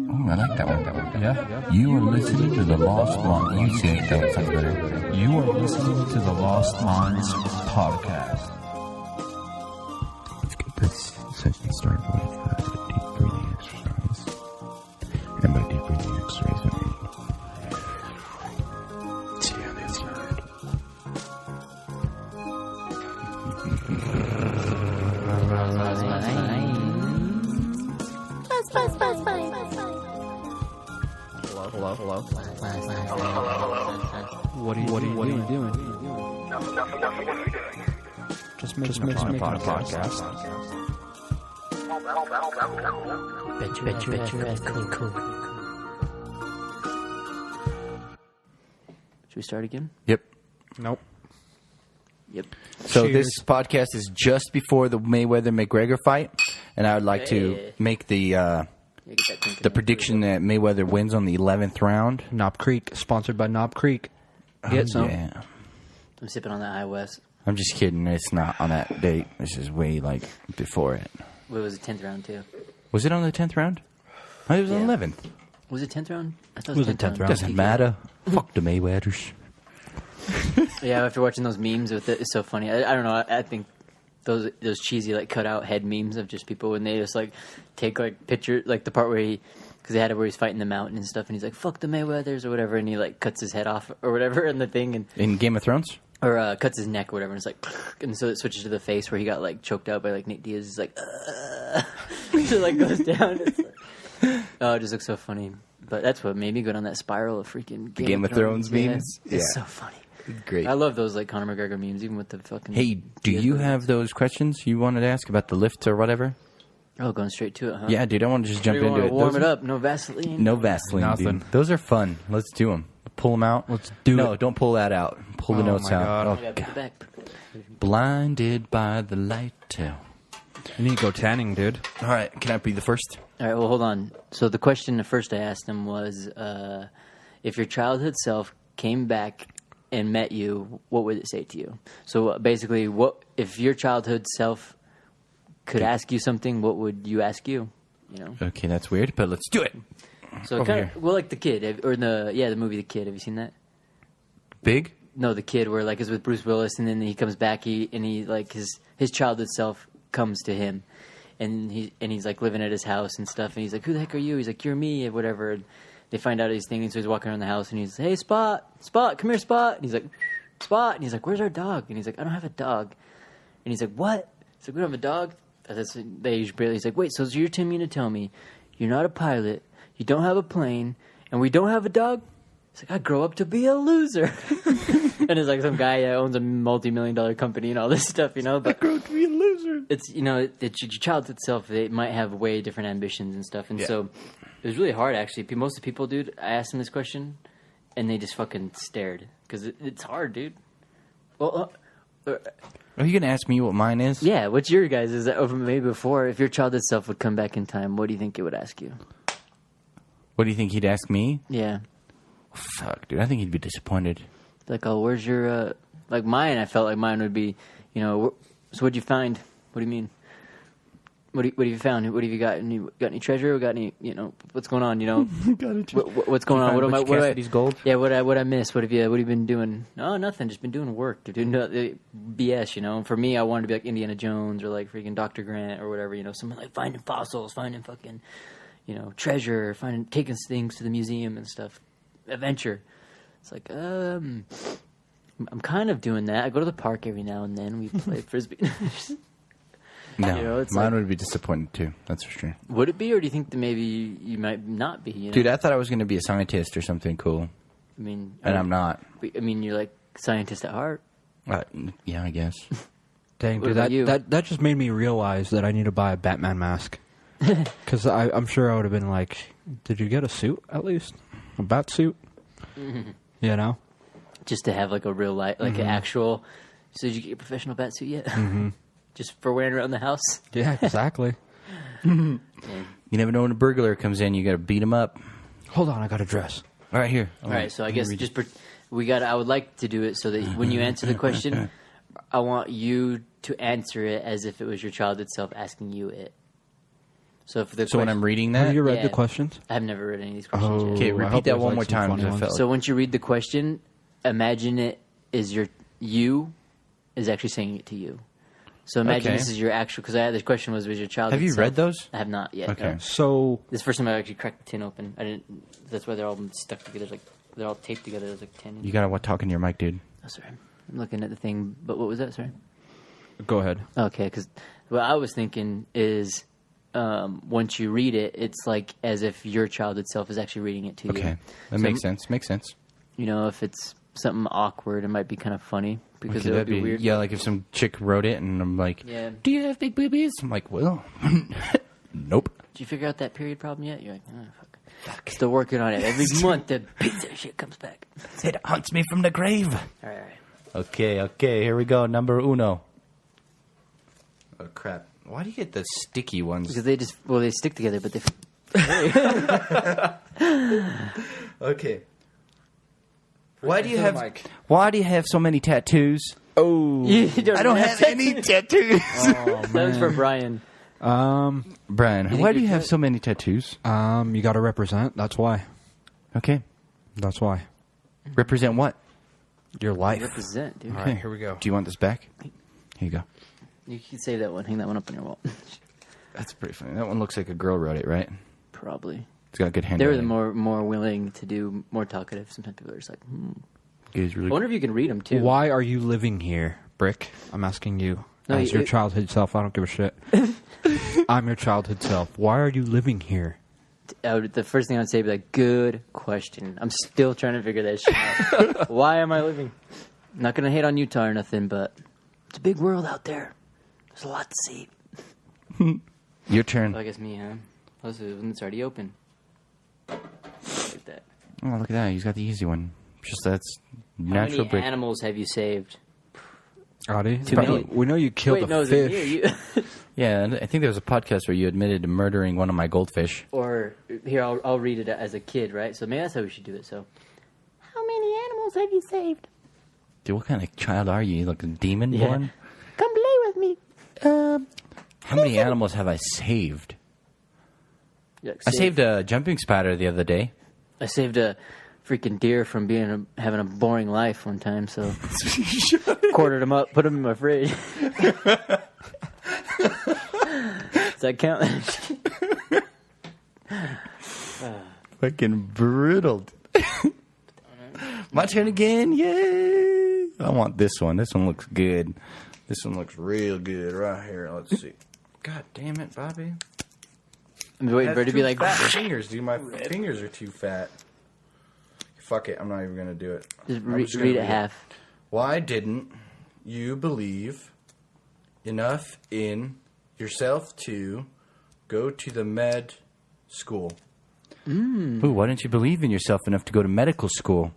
Oh, I like that one. Yeah. You are listening to the Lost Minds. You say it, that sounds better. You are listening to the Lost Minds podcast. Let's get this session started with a deep breathing exercise. And by deep breathing exercise, I mean, see on the inside. Hello. What are you doing? Just making a podcast. Bet you cool. Should we start again? Yep. Nope. Yep. So Cheers. this podcast is just before the Mayweather-McGregor fight, and I would like to make the prediction that Mayweather wins on the 11th round. Knob Creek, sponsored by Knob Creek. Get some. Yeah. I'm sipping on the iWest. I'm just kidding. It's not on that date. This is way before it. What was it, 10th round too? Was it on the 10th round? I thought it was on the 11th. Was it 10th round? I thought it was the 10th round. Doesn't matter. Fuck the Mayweathers. Yeah, after watching those memes with it, it's so funny. I don't know. I think those cheesy cut out head memes of just people when they just take picture the part where because they had it where he's fighting the mountain and stuff, and he's like "fuck the Mayweathers" or whatever, and he cuts his head off or whatever in the thing, and in Game of Thrones, or cuts his neck or whatever, and it's and so it switches to the face where he got choked out by Nate Diaz. He's it goes down. It's oh, it just looks so funny. But that's what made me go down that spiral of freaking Game of Thrones memes. Yeah. It's so funny. Great. I love those Conor McGregor memes, even with the fucking. Hey, do you have those questions you wanted to ask about the Lyft or whatever? Oh, going straight to it, huh? Yeah, dude, I want to just jump into it. Warm it up. No Vaseline. No Vaseline, Nothing. dude. Those are fun. Let's do them. Pull them out. Let's do it. No, don't pull that out. Pull the notes my out. God. Oh, Yeah, put it back. Blinded by the light. You need to go tanning, dude. All right, can I be the first? All right, well, hold on. So the question first I asked him was, if your childhood self came back and met you, what would it say to you? So basically, what if your childhood self could ask you something, what would you ask you? Okay, that's weird, but let's do it. So kind of, well, like the kid, or the movie The Kid. Have you seen that? Big? No, The Kid, where it's with Bruce Willis, and then he comes back, his childhood self comes to him, and he's living at his house and stuff, and he's like, "Who the heck are you?" He's like, "You're me," or whatever. And they find out he's thinking, so he's walking around the house, and he's, "Hey, Spot, come here, Spot." And he's like, "Spot," and he's like, "Where's our dog?" And he's like, "I don't have a dog." And he's like, "What?" He's like, "We don't have a dog." He's like, "Wait, so you're telling me to tell me you're not a pilot, you don't have a plane, and we don't have a dog?" He's like, "I grow up to be a loser." And it's some guy that owns a multi-million-dollar company and all this stuff, But I grow up to be a loser. It's, your childhood self, they might have way different ambitions and stuff. And so it was really hard, actually. Most of the people, dude, I asked them this question, and they just fucking stared. Because it's hard, dude. Well, Are you going to ask me what mine is? yeah, what's your guys' is that over maybe before? If your childhood self would come back in time, what do you think it would ask you? What do you think he'd ask me? Yeah. Fuck, dude, I think he'd be disappointed. Oh, where's your, mine, I felt like mine would be, so what'd you find? What do you mean? What have you found? What have you got? Got any treasure? Got any, what's going on, What's going on? What Cassidy's gold? Yeah, what I miss? What have you been doing? No, nothing. Just been doing work. Doing BS, For me, I wanted to be like Indiana Jones or freaking Dr. Grant or whatever, someone finding fossils, finding fucking, treasure, taking things to the museum and stuff. Adventure. It's I'm kind of doing that. I go to the park every now and then. We play Frisbee. No, mine would be disappointed too. That's for sure. Would it be, or do you think that maybe you might not be? Dude, I thought I was going to be a scientist or something cool. I mean, and I'm not. I mean, you're scientist at heart. Yeah, I guess. Dang, dude, that just made me realize that I need to buy a Batman mask. Because I'm sure I would have been like, did you get a suit at least? A bat suit? Mm-hmm. Just to have a real life, an actual. So did you get your professional bat suit yet? Mm-hmm. Just for wearing around the house? Yeah, exactly. You never know when a burglar comes in. You got to beat him up. Hold on, I got a dress. All right, here. All right, so I guess I would like to do it so that when you answer the question, I want you to answer it as if it was your childhood self asking you it. So if the So when I'm reading that, Have you read Yeah. the questions? I've never read any of these questions yet. okay, I repeat hope that there's, one like, more some time. funny 'cause I ones. felt So once you read the question, imagine it is you is actually saying it to you. So imagine Okay. this is your actual. Because the question was your child. Have you self? read those? I have not yet. Okay. No. So This is the first time I actually cracked the tin open. I didn't. That's why they're all stuck together. Like they're all taped together. There's like 10. You gotta talk in your mic, dude. Oh, sorry. I'm looking at the thing. But what was that? Sorry. go ahead. Okay, because what I was thinking is once you read it, it's like as if your child itself is actually reading it to you. Okay, that So, makes sense. Makes sense. You know, if it's something awkward, it might be kind of funny because Okay, it would that'd be weird. Yeah, like if some chick wrote it and I'm like, Yeah. "Do you have big boobies?" I'm like, "Well, nope." Did you figure out that period problem yet? You're like, oh, fuck. Still working on it. Every month, the pizza shit comes back. It haunts me from the grave. All right. Okay, here we go. Number uno. Oh crap! Why do you get the sticky ones? Because they stick together, but they. Okay. Why do you have so many tattoos? You I don't have any tattoos. That was for Brian. Brian, why do you have so many tattoos? You got to represent. That's why. Okay. That's why. Represent what? Your life. Represent, dude. All right, here we go. Do you want this back? Here you go. You can save that one. Hang that one up on your wall. That's pretty funny. That one looks like a girl wrote it, right? Probably. It's got good They handwriting. were the more willing to do more talkative. Sometimes people are just like, It's really I wonder if you can read them too. Why are you living here, Brick? I'm asking you. No, As your childhood self, I don't give a shit. I'm your childhood self. Why are you living here? The first thing I'd say would be like, good question. I'm still trying to figure that shit out. Why am I living? I'm not gonna hate on Utah or nothing, but it's a big world out there. There's a lot to see. Your turn. Well, I guess me, huh? Plus, it's already open. Like that. Oh, look at that. He's got the easy one. Just that's How natural many brick. animals have you saved? Adi, Too many. we know you killed Wait, no, a is it me or fish. you? Yeah, and I think there was a podcast where you admitted to murdering one of my goldfish. Or here, I'll read it as a kid, right? So maybe that's how we should do it. So, how many animals have you saved? Dude, what kind of child are you? Like a demon Yeah. born? Come play with me. How many animals have I saved? Yeah, I saved a jumping spider the other day. I saved a freaking deer from having a boring life one time. So quartered him up, put him in my fridge. Does that count? Fucking brutal. My turn again. Yay! I want this one. This one looks good. This one looks real good right here. Let's see. God damn it, Bobby. I'm waiting for it to be like, fat fingers, dude. My fingers are too fat. Fuck it. I'm not even gonna do it. just I'm just gonna read it half. Why didn't you believe enough in yourself to go to the med school? Ooh, why didn't you believe in yourself enough to go to medical school?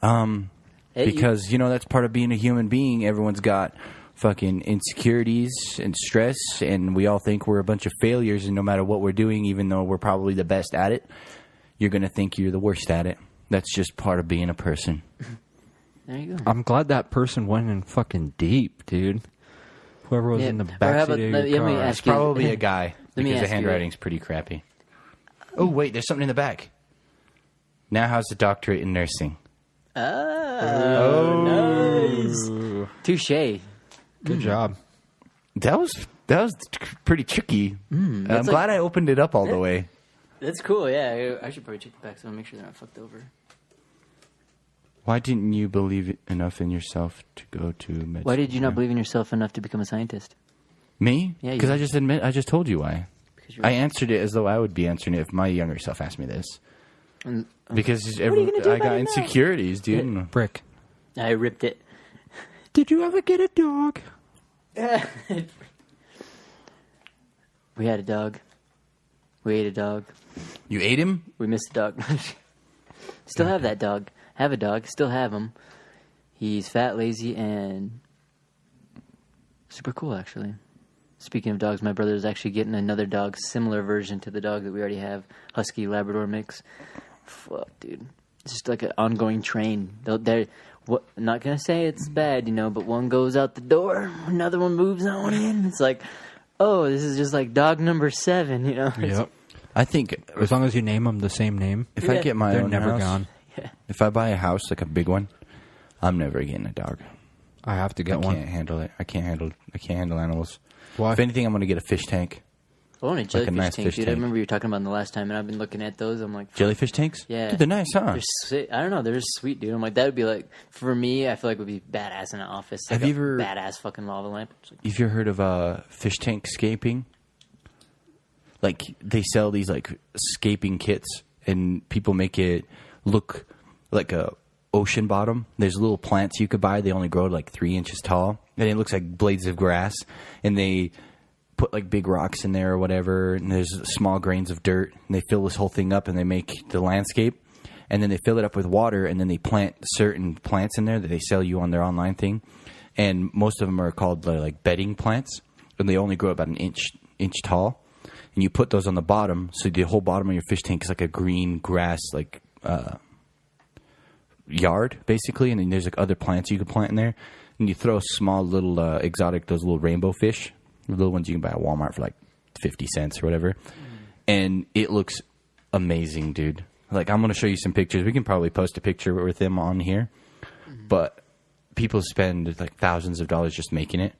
Hey, Because, that's part of being a human being. Everyone's got fucking insecurities and stress, and we all think we're a bunch of failures, and no matter what we're doing, even though we're probably the best at it, you're going to think you're the worst at it. That's just part of being a person. there you go. I'm glad that person went in fucking deep, dude. Whoever was Yeah, in the or how backseat about- of let your me car. ask you- Probably a guy, Let me because the ask you- handwriting's pretty crappy. Oh, wait, there's something in the back. Now how's the doctorate in nursing? Oh, nice. Touche. Good job. That was pretty tricky. I'm that's glad I opened it up all the way. That's cool. Yeah, I should probably check the back so I make sure they're not fucked over. Why didn't you believe enough in yourself to go to med Why did you school? not believe in yourself enough to become a scientist? Me? Yeah, Because you- I just told you why. Because you're I answered it as though I would be answering it if my younger self asked me this. And- Because are you gonna do I about got it now? insecurities, dude. Brick. I ripped it. Did you ever get a dog? We had a dog. We ate a dog. You ate him? We missed a dog. Still have that dog. Have a dog. Still have him. He's fat, lazy, and super cool, actually. Speaking of dogs, my brother is actually getting another dog, similar version to the dog that we already have. Husky Labrador mix. Fuck, dude. It's just like an ongoing train. I'm not going to say it's bad, but one goes out the door, another one moves on in. It's like oh, this is just like dog number 7, you know? Yep. I think As long as you name them the same name, if I get my they're own never house, gone. if I buy a house like a big one, I'm never getting a dog. I have to get I one. can't handle it. I can't handle animals. Why? If anything, I'm going to get a fish tank. I want a Like a jellyfish nice tank, fish dude. I tank. remember you were talking about them the last time, and I've been looking at those. I'm like, Jellyfish tanks? Yeah. Dude, they're nice, huh? they're sick. I don't know. They're just sweet, dude. I'm like, that would be like, for me, I feel like would be badass in an office. Like Have you ever- badass fucking lava lamp? It's like, Have you ever heard of fish tank scaping? Like, they sell these, like, scaping kits, and people make it look like a ocean bottom. There's little plants you could buy. They only grow like 3 inches tall, and it looks like blades of grass, and they put like big rocks in there or whatever, and there's small grains of dirt, and they fill this whole thing up, and they make the landscape, and then they fill it up with water, and then they plant certain plants in there that they sell you on their online thing, and most of them are called like bedding plants, and they only grow about an inch tall, and you put those on the bottom, so the whole bottom of your fish tank is like a green grass like yard basically, and then there's like other plants you can plant in there, and you throw small little exotic, those little rainbow fish, the little ones you can buy at Walmart for like 50 cents or whatever, and it looks amazing, dude. Like, I'm gonna show you some pictures. We can probably post a picture with them on here, but people spend like thousands of dollars just making it,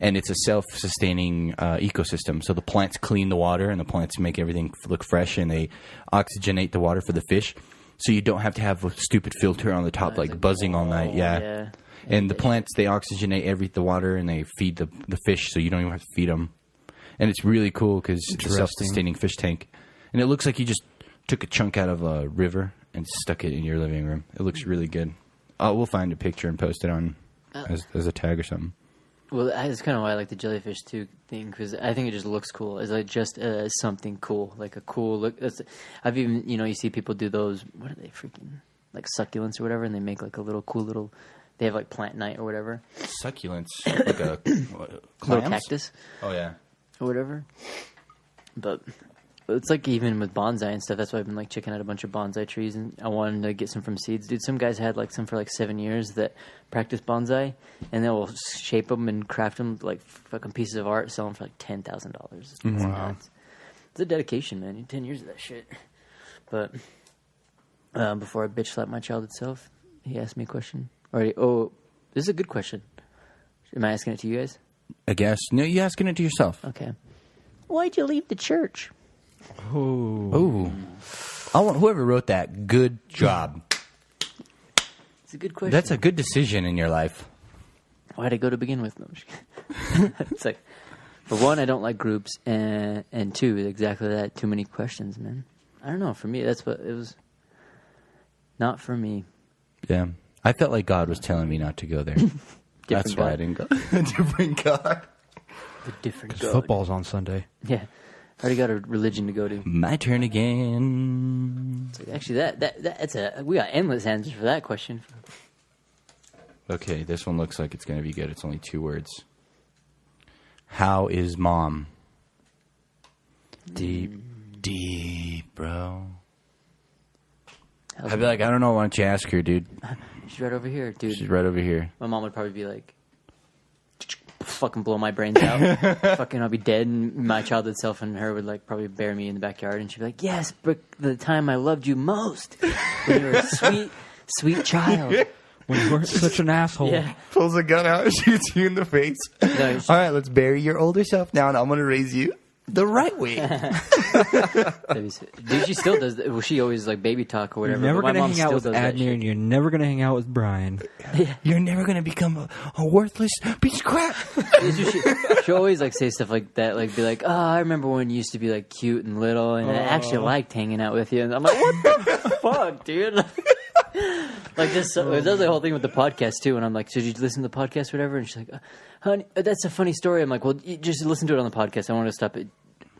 and it's a self-sustaining ecosystem. So the plants clean the water, and the plants make everything look fresh, and they oxygenate the water for the fish. So you don't have to have a stupid filter on the top, like buzzing all night. Yeah. And the plants, they oxygenate the water, and they feed the fish, so you don't even have to feed them. And it's really cool because it's a self-sustaining fish tank. And it looks like you just took a chunk out of a river and stuck it in your living room. It looks really good. We'll find a picture and post it on as a tag or something. well, that's kind of why I like the jellyfish too thing, because I think it just looks cool. It's like just something cool, like a cool look. I've even, you see people do those. What are they freaking like succulents or whatever, and they make like a little cool little. They have like plant night or whatever. Succulents, like a Little cactus. Oh yeah. Or whatever. But it's like even with bonsai and stuff, that's why I've been like checking out a bunch of bonsai trees, and I wanted to get some from seeds. Dude, some guys had like some for like 7 years that practice bonsai, and they will shape them and craft them like fucking pieces of art, sell them for like $10,000. Wow. It's a dedication, man. 10 years of that shit. But before I bitch slap my child itself, he asked me a question. Oh, this is a good question. Am I asking it to you guys? I guess. No, you're asking it to yourself. Okay. Why'd you leave the church? Ooh. I want whoever wrote that. Good job. It's a good question. That's a good decision in your life. Why'd I go to begin with? No, I'm just kidding. It's like, for one, I don't like groups, and two, exactly that. Too many questions, man. I don't know. For me, that's what it was. Not for me. Yeah. I felt like God was telling me not to go there. That's why I didn't go. Different God. The different Because God. football's on Sunday. Yeah. I already got a religion to go to. My turn again. Actually, that's we got endless answers for that question. Okay, this one looks like it's going to be good. It's only 2 words. How is mom? Deep, bro. I'd be like, I don't know. Why don't you ask her, dude? She's right over here, dude. She's right over here. My mom would probably be like, fucking blow my brains out. Fucking I'll be dead, and my childhood self and her would like probably bury me in the backyard, and she'd be like, yes, but the time I loved you most when you were a sweet child. When you weren't such an asshole. Yeah. Pulls a gun out and shoots you in the face. No, All right, let's bury your older self now, and I'm going to raise you the right way. Dude, she still does that. Well, she always like baby talk or You're whatever. never but my going to mom hang out still with does that Adnir, shit. and you're never going to hang out with Brian. You're never going to become a worthless piece of crap. She'll always like say stuff like that, like be like, "Oh, I remember when you used to be like cute and little, and I actually liked hanging out with you." And I'm like, "What the fuck, dude?" Like this, it does the whole thing with the podcast too. And I'm like, "Should you listen to the podcast, or whatever?" And she's like, "Honey, that's a funny story." I'm like, "Well, you just listen to it on the podcast. I want to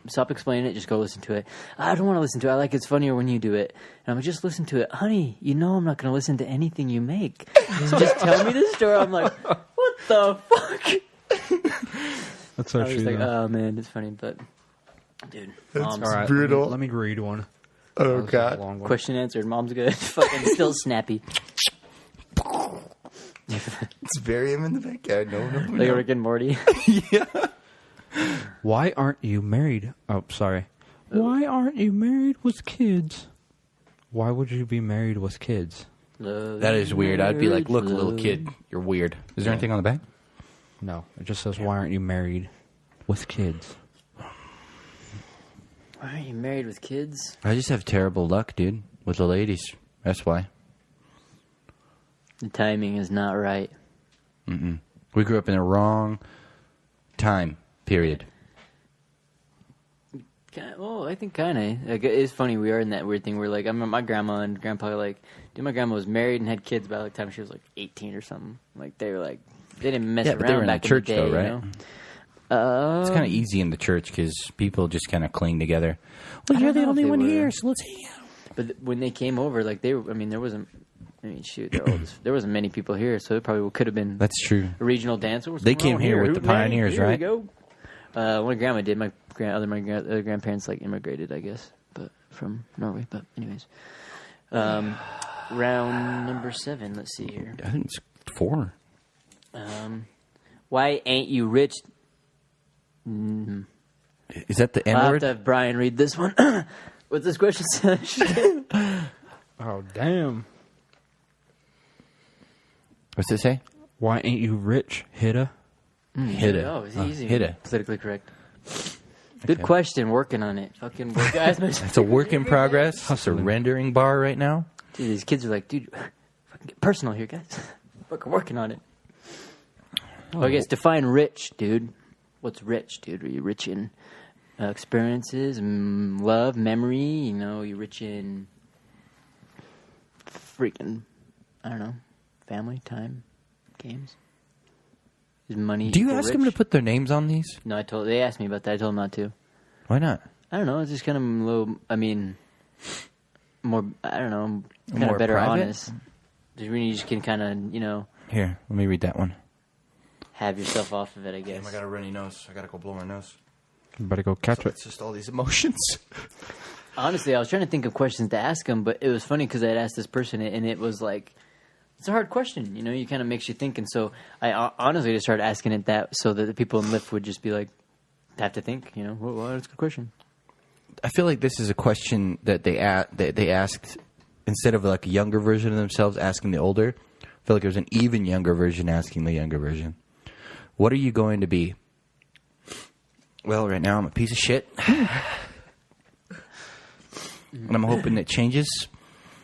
stop explaining it. Just go listen to it." "I don't want to listen to it. I like it's funnier when you do it." And I'm like, "Just listen to it, honey. You know I'm not going to listen to anything you make. So just tell me the story." I'm like, "What the fuck?" That's so I was true. like, though. "Oh man, it's funny." But dude, mom's All right, brutal. Let me read one. Oh, That was a God. long one. question answered. Mom's good. Fucking still snappy. Let's bury him in the backyard. No. Like Rick and Morty. Why aren't you married? Oh, sorry. Why aren't you married with kids? Why would you be married with kids? That is weird. I'd be like, look, little kid, you're weird. Is there anything on the back? No, it just says, why aren't you married with kids? Why aren't you married with kids? I just have terrible luck, dude, with the ladies. That's why. The timing is not right. We grew up in the wrong time period. Well, I think kind of. Like, it's funny. We are in that weird thing where, like, I remember my grandma and grandpa, like, dude, my grandma was married and had kids by the time she was, like, 18 or something. Like, they were, like, they didn't mess around but they were in back the church, in the day, though, right? you know? It's kind of easy in the church because people just kind of cling together. Well, you're the only one here, so let's hang out. But when they came over, like, they were, I mean, there wasn't, I mean, shoot, there wasn't many people here, so it probably could have been That's true. a regional dance. They came here with the pioneers, here right? We go. When grandma did, my grandparents like immigrated, I guess, but from Norway. But anyways, round number 7. Let's see here. I think it's 4. Why ain't you rich? Is that the N I'll have word? to have Brian read this one. What's this question? Oh, damn. What's it say? Why ain't you rich, Hitta? Hit it. Oh, it's easy. Hit it. Politically correct. Good question. Working on it. Fucking work, guys. It's a work in progress. It's a rendering bar right now. Dude, these kids are like, dude, fucking get personal here, guys. Fucking working on it. I guess define rich, dude. What's rich, dude? Are you rich in experiences, love, memory? You know, you rich in freaking, I don't know, family, time, games. Is money? Do you equal ask rich? them to put their names on these? No, they asked me about that. I told them not to. Why not? I don't know. It's just kind of a little. I mean, more. I don't know. Kind More of better private? honest. Just when you just can kind of, you know, Here, let me read that one. have yourself off of it. I guess. Damn, I got a runny nose. I got to go blow my nose. You better go catch it. It's just all these emotions. Honestly, I was trying to think of questions to ask him, but it was funny because I had asked this person, and it was like, it's a hard question. You know, it kind of makes you think. And so I honestly just started asking it that so that the people in Lyft would just be like, have to think. You know, well, that's a good question. I feel like this is a question that they asked instead of like a younger version of themselves asking the older. I feel like there was an even younger version asking the younger version. What are you going to be? Well, right now I'm a piece of shit. And I'm hoping it changes.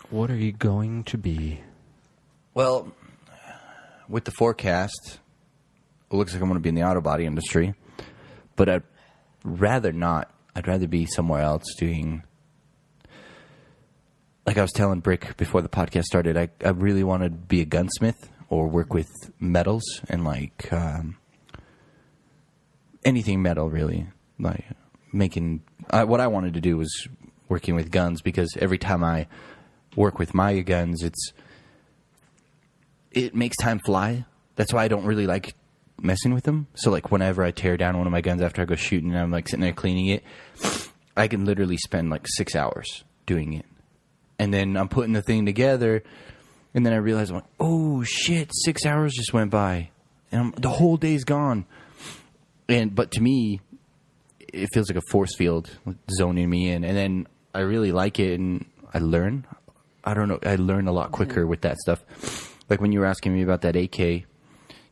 What are you going to be? Well, with the forecast, it looks like I'm going to be in the auto body industry. But I'd rather not. I'd rather be somewhere else doing... Like I was telling Brick before the podcast started, I really want to be a gunsmith or work with metals and like anything metal, really. Like making... what I wanted to do was working with guns because every time I work with my guns, it makes time fly. That's why I don't really like messing with them. So like whenever I tear down one of my guns after I go shooting and I'm like sitting there cleaning it, I can literally spend like 6 hours doing it. And then I'm putting the thing together and then I realize, I'm like, oh shit, 6 hours just went by and the whole day's gone. But to me, it feels like a force field zoning me in. And then I really like it and I learn. I don't know. I learn a lot quicker with that stuff. Like when you were asking me about that AK,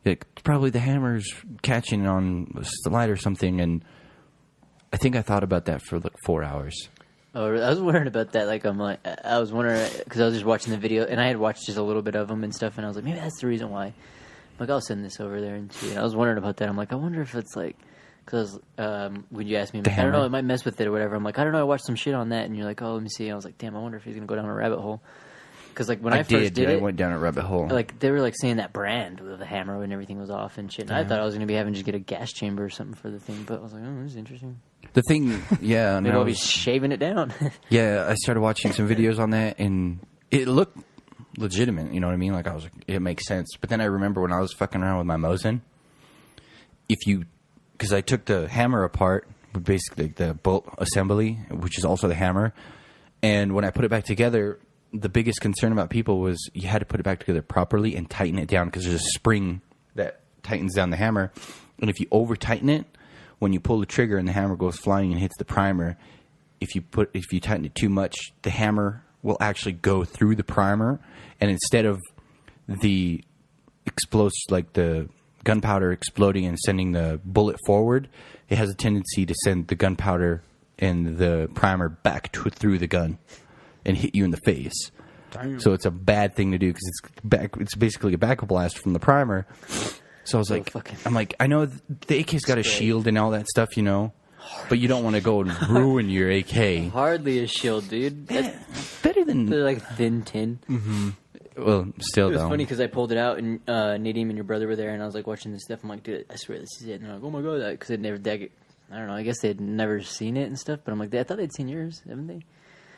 like probably the hammer's catching on a slide or something. And I think I thought about that for like 4 hours. Oh, I was wondering about that. Like, I was wondering because I was just watching the video and I had watched just a little bit of them and stuff. And I was like, maybe that's the reason why. I'm like, I'll send this over there and see. And I was wondering about that. I'm like, I wonder if it's like, because when you asked me, I'm like, I don't know, it might mess with it or whatever. I'm like, I don't know, I watched some shit on that, and you're like, oh, let me see. And I was like, damn, I wonder if he's gonna go down a rabbit hole. Because like when I first did it, I went down a rabbit hole. Like they were like saying that brand with the hammer and everything was off and shit. And I thought I was gonna be having to just get a gas chamber or something for the thing, but I was like, oh, this is interesting. The thing, yeah, Maybe I'll be shaving it down. Yeah, I started watching some videos on that, and it looked legitimate. You know what I mean? Like I was like, it makes sense. But then I remember when I was fucking around with my Mosin, because I took the hammer apart, basically the bolt assembly, which is also the hammer, and when I put it back together, the biggest concern about people was you had to put it back together properly and tighten it down because there's a spring that tightens down the hammer, and if you over tighten it, when you pull the trigger and the hammer goes flying and hits the primer, if you tighten it too much, the hammer will actually go through the primer, and instead of the gunpowder exploding and sending the bullet forward, it has a tendency to send the gunpowder and the primer back through the gun and hit you in the face. Damn. So it's a bad thing to do because it's basically a back blast from the primer. So I was like, I know the AK's got a shield and all that stuff, you know, but you don't want to go and ruin your AK. Hardly a shield, dude. That's better than... They're like thin tin. Mm-hmm. Well, still, it was though. funny because I pulled it out, and Nadeem and your brother were there, and I was like watching this stuff. I'm like, dude, I swear this is it. And they're like, oh my god, because they'd never, I don't know, I guess they'd never seen it and stuff. But I'm like, I thought they'd seen yours, haven't they?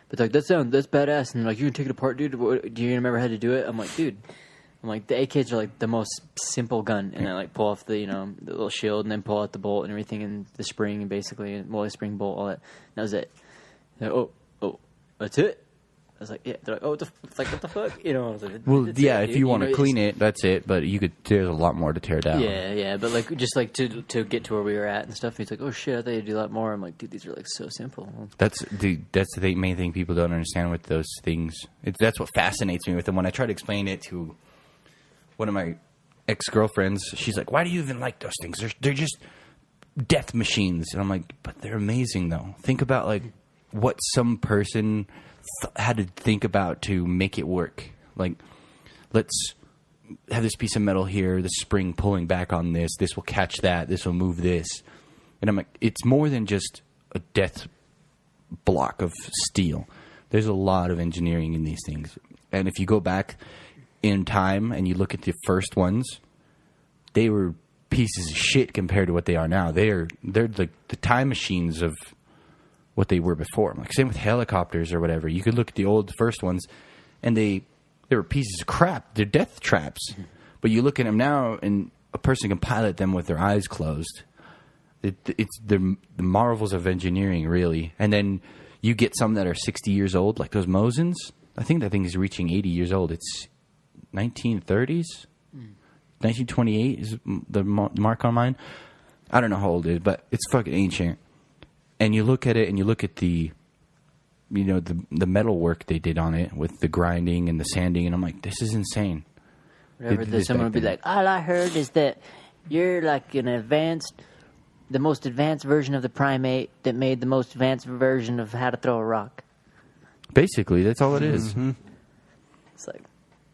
But they're like, that's badass. And they're like, you can take it apart, dude. Do you remember how to do it? I'm like, dude. The AKs are like the most simple gun, and I like pull off the the little shield, and then pull out the bolt and everything, and the spring, and basically, the spring bolt, all that. And that was it. Like, oh, that's it. I was like, yeah. They're like, oh, what the fuck? You know, I was like, well, yeah. If you want to clean it, that's it. But there's a lot more to tear down. Yeah. But like, just like to get to where we were at and stuff. He's like, oh shit, I thought you'd do a lot more. I'm like, dude, these are like so simple. That's the main thing people don't understand with those things. That's what fascinates me with them. When I try to explain it to one of my ex-girlfriends, she's like, why do you even like those things? They're just death machines. And I'm like, but they're amazing though. Think about like what some person had to think about to make it work. Like, let's have this piece of metal here, the spring pulling back on this will catch that, this will move this. And I'm like, it's more than just a death block of steel. There's a lot of engineering in these things. And if you go back in time and you look at the first ones, they were pieces of shit compared to what they are now. They're like the time machines of what they were before. Like, same with helicopters or whatever. You could look at the old first ones, and they were pieces of crap. They're death traps. But you look at them now, and a person can pilot them with their eyes closed. It's the marvels of engineering, really. And then you get some that are 60 years old, like those Mosins. I think that thing is reaching 80 years old. It's 1930s? 1928 is the mark on mine. I don't know how old it is, but it's fucking ancient. And you look at it, and you look at the metal work they did on it with the grinding and the sanding, and I'm like, this is insane. Someone would be like, all I heard is that you're like the most advanced version of the primate that made the most advanced version of how to throw a rock. Basically, that's all it is. Mm-hmm. It's like,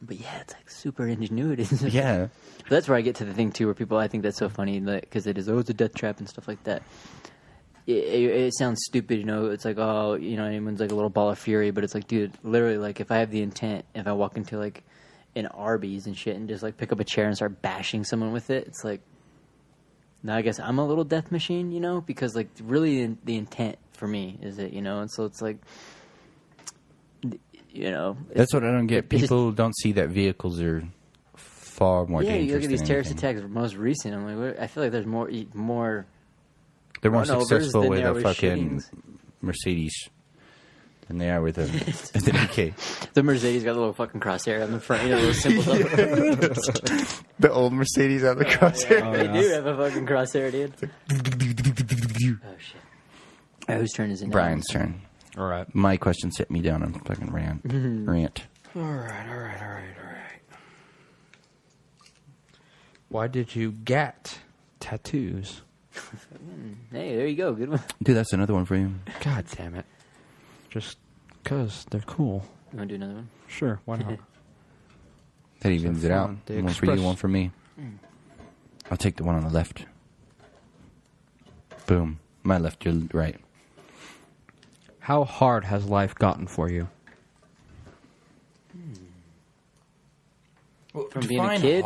but yeah, it's like super ingenuity. Yeah. But that's where I get to the thing too, where people, I think that's so funny, because it is, it's a death trap and stuff like that. It sounds stupid, it's like, anyone's like a little ball of fury, but it's like, dude, literally, like, if I have the intent, if I walk into like an Arby's and shit and just like pick up a chair and start bashing someone with it, it's like, now I guess I'm a little death machine, because like really the intent for me is it, and so it's like, that's what I don't get. People don't see that vehicles are far more dangerous. Yeah, you look at these terrorist anything. attacks most recent. I'm like, I feel like there's more. They're more successful with a fucking Mercedes than they are with an AK. The Mercedes got a little fucking crosshair on the front, little symbol. The old Mercedes have the crosshair. Oh, they do have a fucking crosshair, dude. Oh shit! Whose turn is it now? Brian's turn. All right. My question set me down on fucking rant. All right. Why did you get tattoos? Hey, there you go. Good one. Dude, that's another one for you. God damn it. Just because they're cool. You want to do another one? Sure, why not? That evens it out. The One for you, one for me. I'll take the one on the left. Boom. My left, your right. How hard has life gotten for you? From being a kid?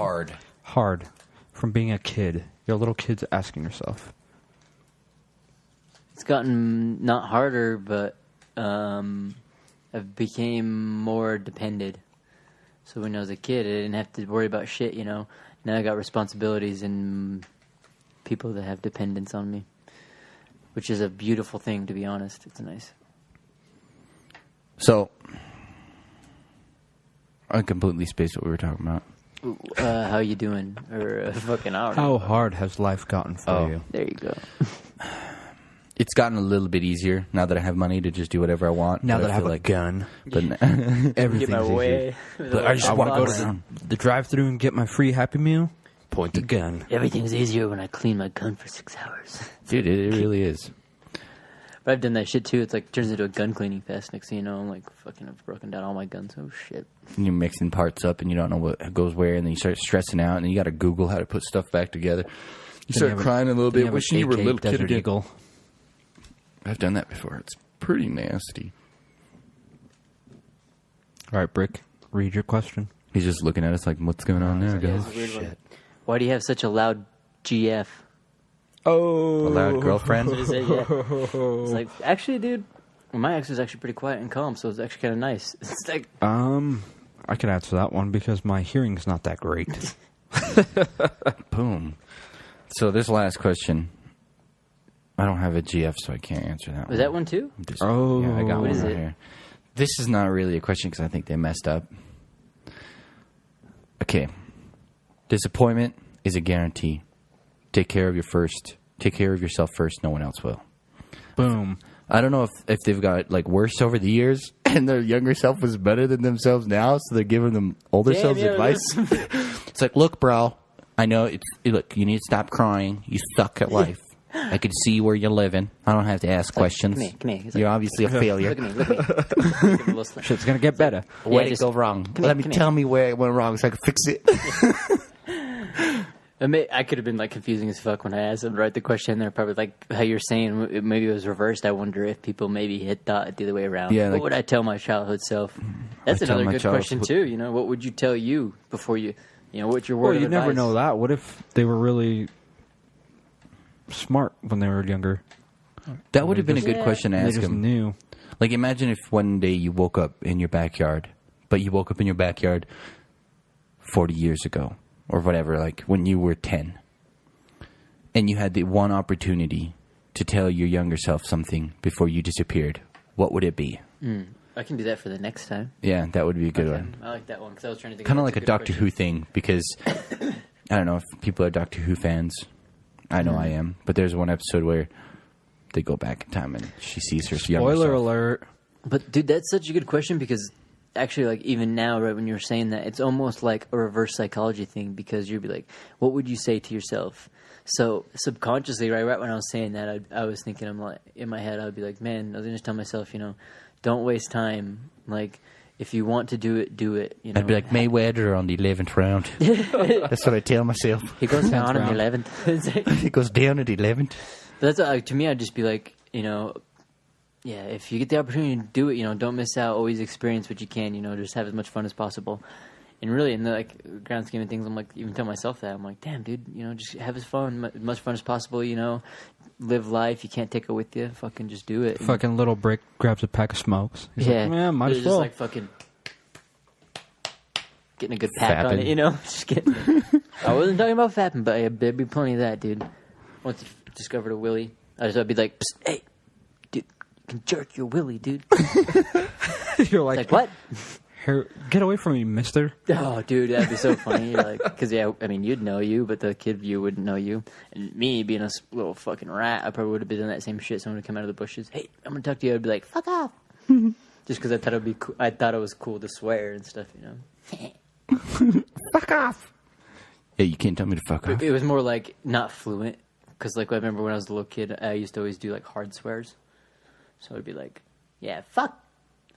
Hard. From being a kid. You're a little kid's asking yourself. It's gotten not harder, but I've became more dependent. So when I was a kid, I didn't have to worry about shit, Now I got responsibilities and people that have dependence on me, which is a beautiful thing, to be honest. It's nice. So, I completely spaced what we were talking about. How you doing? Or fucking hour. How hard has life gotten for you? There you go. It's gotten a little bit easier now that I have money to just do whatever I want. Now but that I have feel a gun, But everything's Get my easier. way. But I just I want want to to go go to to the drive-thru and get my free Happy Meal. Point the gun. Everything's easier when I clean my gun for 6 hours. Dude, it really is. But I've done that shit too. It's like turns into a gun cleaning fest. Next thing you know, I'm like fucking I've broken down all my guns. Oh shit. And you're mixing parts up and you don't know what goes where, and then you start stressing out, and then you got to Google how to put stuff back together. You start crying a little bit, wishing you were a little kid Desert again. Eagle. I've done that before. It's pretty nasty. All right, Brick, read your question. He's just looking at us like, what's going on there, Yeah, guys? it's a weird one. Why do you have such a loud GF? Oh, A loud girlfriend? What is it? Yeah. It's like actually, dude, my ex was actually pretty quiet and calm, so it's actually kind of nice. It's like I can answer that one because my hearing's not that great. Boom. So this last question, I don't have a GF, so I can't answer that one. was that one too? Oh. Yeah, I got What one is right it? here. This is not really a question because I think they messed up. Okay. Disappointment is a guarantee. Take care of yourself first. No one else will. Boom. I don't know if they've got like worse over the years and their younger self was better than themselves now, so they're giving them older Damn, selves yeah, advice. It's like, look, bro, I know look, you need to stop crying. You suck at life. I can see where you're living. I don't have to ask questions. Come here. He's You're like, obviously a failure. look at me. Give him a little slap. Shit's gonna get better. Where Yeah, did it just- go wrong? come Let here, me come tell me where it went wrong so I can fix it. I could have been like confusing as fuck when I asked him to write the question. They're probably like how you're saying. Maybe it was reversed. I wonder if people maybe had thought it the other way around. Yeah, what like- would I tell my childhood self? That's I tell another my good child- question too. You know, what would you tell you before you know, what's your word? Well, of you never advice? know that. What if they were really smart when they were younger? That would have been a good question to They ask just him. knew. Like, imagine if one day you woke up in your backyard, but you woke up in your backyard 40 years ago or whatever, like when you were 10. And you had the one opportunity to tell your younger self something before you disappeared. What would it be? I can do that for the next time. Yeah, that would be a good Okay. one. I like that one because I was trying to think. Kind of that's like a good Doctor question. Who thing, because I don't know if people are Doctor Who fans. I know I am. But there's one episode where they go back in time and she sees her younger Spoiler self. alert. But dude, that's such a good question because actually, like even now, right when you're saying that, it's almost like a reverse psychology thing because you'd be like, what would you say to yourself? So subconsciously, right when I was saying that, I was thinking, I'm like in my head, I'd be like, man, I was gonna just tell myself, you know, don't waste time. Like if you want to do it, do it. You know, I'd be like Mayweather on the 11th round. That's what I tell myself. he goes down in the round. 11th. He goes down at the 11th. But that's to me. I'd just be like, you know, yeah. If you get the opportunity to do it, you know, don't miss out. Always experience what you can. You know, just have as much fun as possible. And really, in the like grand scheme of things, I'm like, even tell myself that I'm like, damn, dude, you know, just have as much fun as possible. You know, live life. You can't take it with you. Fucking just do it. Fucking little Brick grabs a pack of smokes. He's Yeah, like, man, might They're as just well. like fucking getting a good pack on Fapping. it. You know, just getting. I wasn't talking about fapping, but there'd be plenty of that, dude. Once you discovered a willy, I'd be like, psst, hey, dude, you can jerk your willy, dude. You're like, Like what? Here, get away from me, mister. Oh, dude, that'd be so funny. You're like, because yeah, I mean, you'd know you, but the kid view wouldn't know you. And me being a little fucking rat, I probably would have been doing that same shit. Someone would come out of the bushes. Hey, I'm gonna talk to you. I'd be like, fuck off. Just because I thought it'd be, I thought it was cool to swear and stuff, you know. Fuck off. Yeah, you can't tell me to fuck off. It was more like not fluent, because like I remember when I was a little kid, I used to always do like hard swears. So it'd be like, yeah, fuck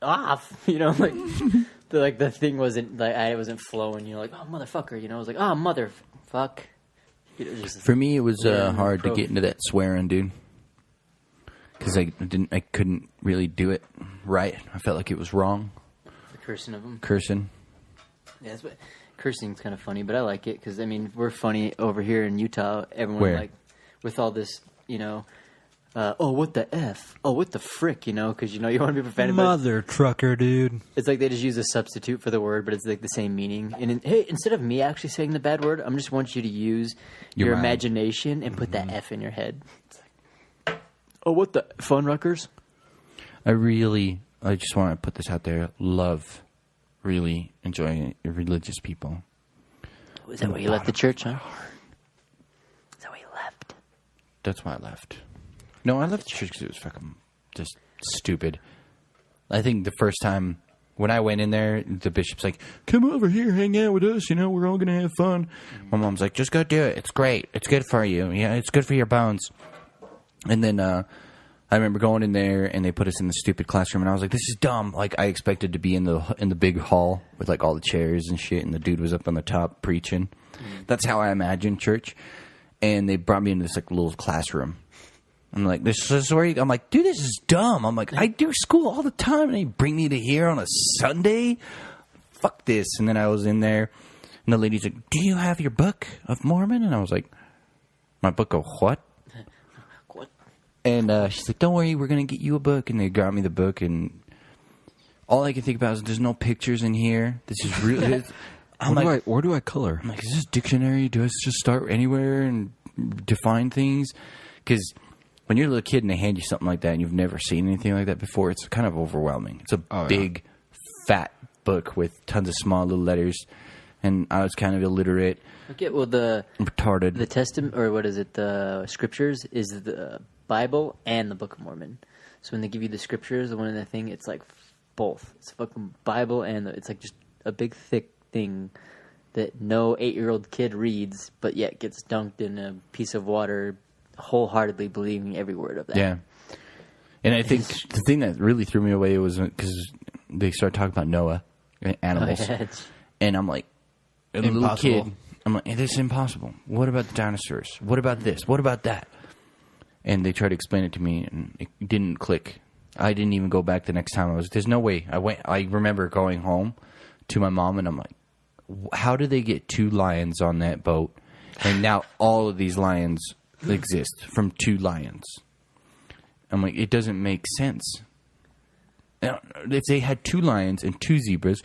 off, you know, like the thing wasn't like I wasn't flowing, you know, like oh motherfucker, you know, I was like oh motherfuck. You know, just, For me, it was Yeah, hard to pro. get into that swearing, dude. Because I couldn't really do it right. I felt like it was wrong. the cursing of them. Cursing. Yeah, that's what cursing's kind of funny, but I like it because I mean we're funny over here in Utah. Everyone Where? like with all this, you know. Oh, what the F? Oh, what the frick? You know, because you know you want to be profanity. but Mother trucker, dude. it's like they just use a substitute for the word, but it's like the same meaning. And hey, instead of me actually saying the bad word, I'm just want you to use Your your mind. imagination and put that F in your head. It's like, oh, what the fun ruckers? I just want to put this out there. Love really enjoying religious people. Is that why you left the church, huh? Is that why you left? That's why I left. No, I left the church because it was fucking just stupid. I think the first time when I went in there, the bishop's like, come over here, hang out with us, we're all going to have fun. My mom's like, just go do it. It's great. It's good for you. Yeah, it's good for your bones. And then I remember going in there, and they put us in the stupid classroom, and I was like, this is dumb. Like, I expected to be in the big hall with, like, all the chairs and shit, and the dude was up on the top preaching. That's how I imagined church. And they brought me into this, like, little classroom. I'm like, this is where I'm like, dude, this is dumb. I'm like, I do school all the time, and they bring me to here on a Sunday? Fuck this. And then I was in there, and the lady's like, do you have your Book of Mormon? And I was like, my Book of what? What? And she's like, don't worry, we're going to get you a book. And they got me the book, and all I can think about is there's no pictures in here. This is really... Where do I color? I'm like, is this a dictionary? Do I just start anywhere and define things? Because when you're a little kid and they hand you something like that and you've never seen anything like that before, it's kind of overwhelming. It's a big, fat book with tons of small little letters, and I was kind of illiterate. Okay, well, retarded. The Testament, or what is it, the Scriptures, is the Bible and the Book of Mormon. So when they give you the Scriptures, the one in the thing, it's like both. It's fucking Bible and it's like just a big, thick thing that no 8-year-old kid reads, but yet gets dunked in a piece of water, wholeheartedly believing every word of that. Yeah. And I think the thing that really threw me away was because they started talking about Noah, animals. Oh, yeah. And I'm like, a little kid, I'm like, hey, this is impossible. What about the dinosaurs? What about this? What about that? And they tried to explain it to me, and it didn't click. I didn't even go back the next time. There's no way. I remember going home to my mom, and I'm like, how do they get 2 lions on that boat? And now all of these lions exist from 2 lions. I'm like, it doesn't make sense. Now, if they had 2 lions and 2 zebras,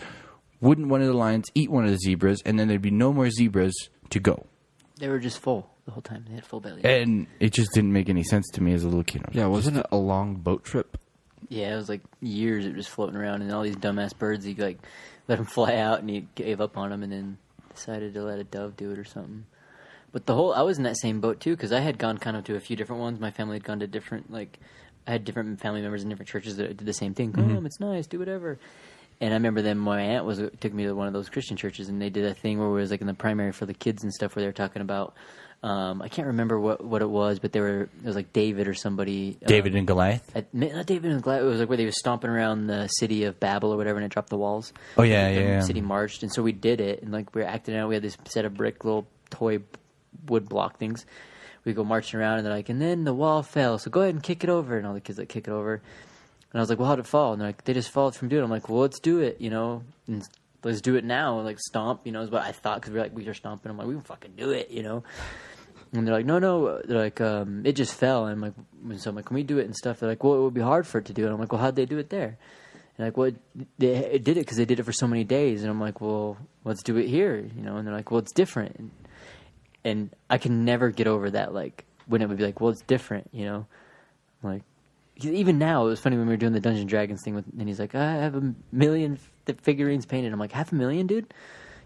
wouldn't one of the lions eat one of the zebras, and then there'd be no more zebras to go? They were just full the whole time. They had full belly. And it just didn't make any sense to me as a little kid. Yeah, wasn't it a long boat trip? Yeah, it was like years it was just floating around, and all these dumbass birds, he like let them fly out, and he gave up on them, and then decided to let a dove do it or something. But I was in that same boat too, because I had gone kind of to a few different ones. My family had gone to different, like, I had different family members in different churches that did the same thing. Come, it's nice, do whatever. And I remember then my aunt took me to one of those Christian churches, and they did a thing where it was like in the primary for the kids and stuff, where they were talking about, I can't remember what it was, but it was like David or somebody. David and Goliath? Not David and Goliath. It was like where they were stomping around the city of Babel or whatever, and it dropped the walls. Oh, yeah. The city marched, and so we did it, and like we were acting out. We had this set of brick little toy wood block things. We go marching around, and they're like, and then the wall fell, so go ahead and kick it over. And all the kids like kick it over. And I was like, well, how'd it fall? And they're like, they just followed from doing it. I'm like, well, let's do it, and let's do it now. Like, stomp, is what I thought, because we were stomping. I'm like, we can fucking do it, And they're like, no. They're like, it just fell. And I'm like, can we do it and stuff? They're like, well, it would be hard for it to do it. And I'm like, well, how'd they do it there? And like, well, they did it because they did it for so many days. And I'm like, well, let's do it here, And they're like, well, it's different. And I can never get over that, like, when it would be like, well, it's different, Like, even now, it was funny when we were doing the Dungeons & Dragons thing, and he's like, I have 1 million figurines painted. I'm like, 500,000, dude?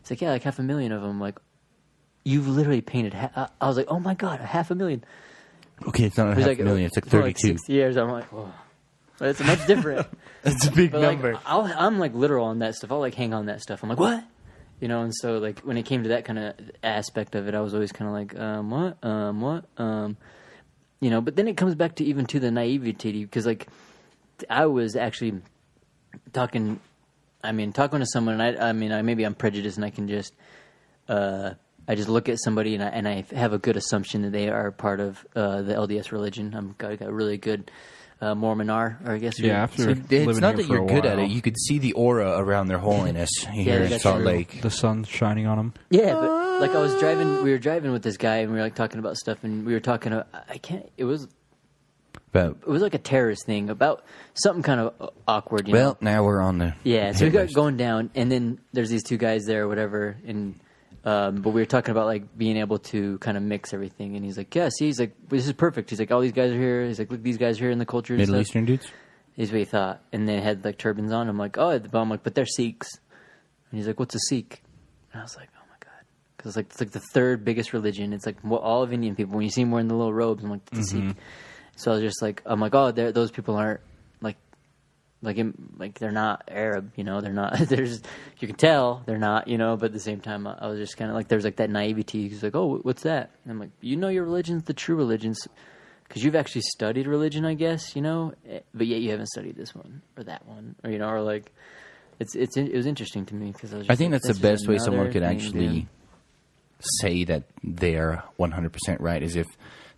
He's like, yeah, like 500,000 of them. I'm like, you've literally painted I was like, oh my God, 500,000. Okay, it's not a 500,000, it's like 32. Like 60 years. I'm like, whoa. But it's much different. That's a big but number. Like, I'm like literal on that stuff. I'll like hang on that stuff. I'm like, what? And so like when it came to that kind of aspect of it, I was always kind of like, what? But then it comes back to even to the naivety, because like I was actually talking to someone, and maybe I'm prejudiced, and I can just I just look at somebody and I have a good assumption that they are part of the LDS religion. I got a really good Mormon I guess. Yeah, it's not that you're good at it. You could see the aura around their holiness here in Salt Lake. The sun's shining on them. Yeah, but like we were driving with this guy, and we were like talking about stuff, and we were talking. It was like a terrorist thing about something kind of awkward. Well, now we're on the so we got going down, and then there's these 2 guys there or whatever, and but we were talking about like being able to kind of mix everything, and he's like, yeah, see, he's like, this is perfect. He's like, all these guys are here. He's like, look, these guys are here in the culture. Middle Eastern dudes? Is what he thought. And they had like turbans on. I'm like, but they're Sikhs. And he's like, what's a Sikh? And I was like, oh my God. Because it's like the 3rd biggest religion. It's like all of Indian people. When you see them wearing the little robes, I'm like, that's a Sikh. So I was just like, I'm like, oh, those people aren't like they're not Arab, you know, they're not. There's you can tell they're not, you know, but at the same time, I was just kind of like, there's like that naivety. He's like, oh, what's that? And I'm like, you know, your religion's the true religions. Because you've actually studied religion, I guess, you know, but yet you haven't studied this one or that one, or you know, or like, it was interesting to me because I think that's the best way someone could actually say that they're 100% right is if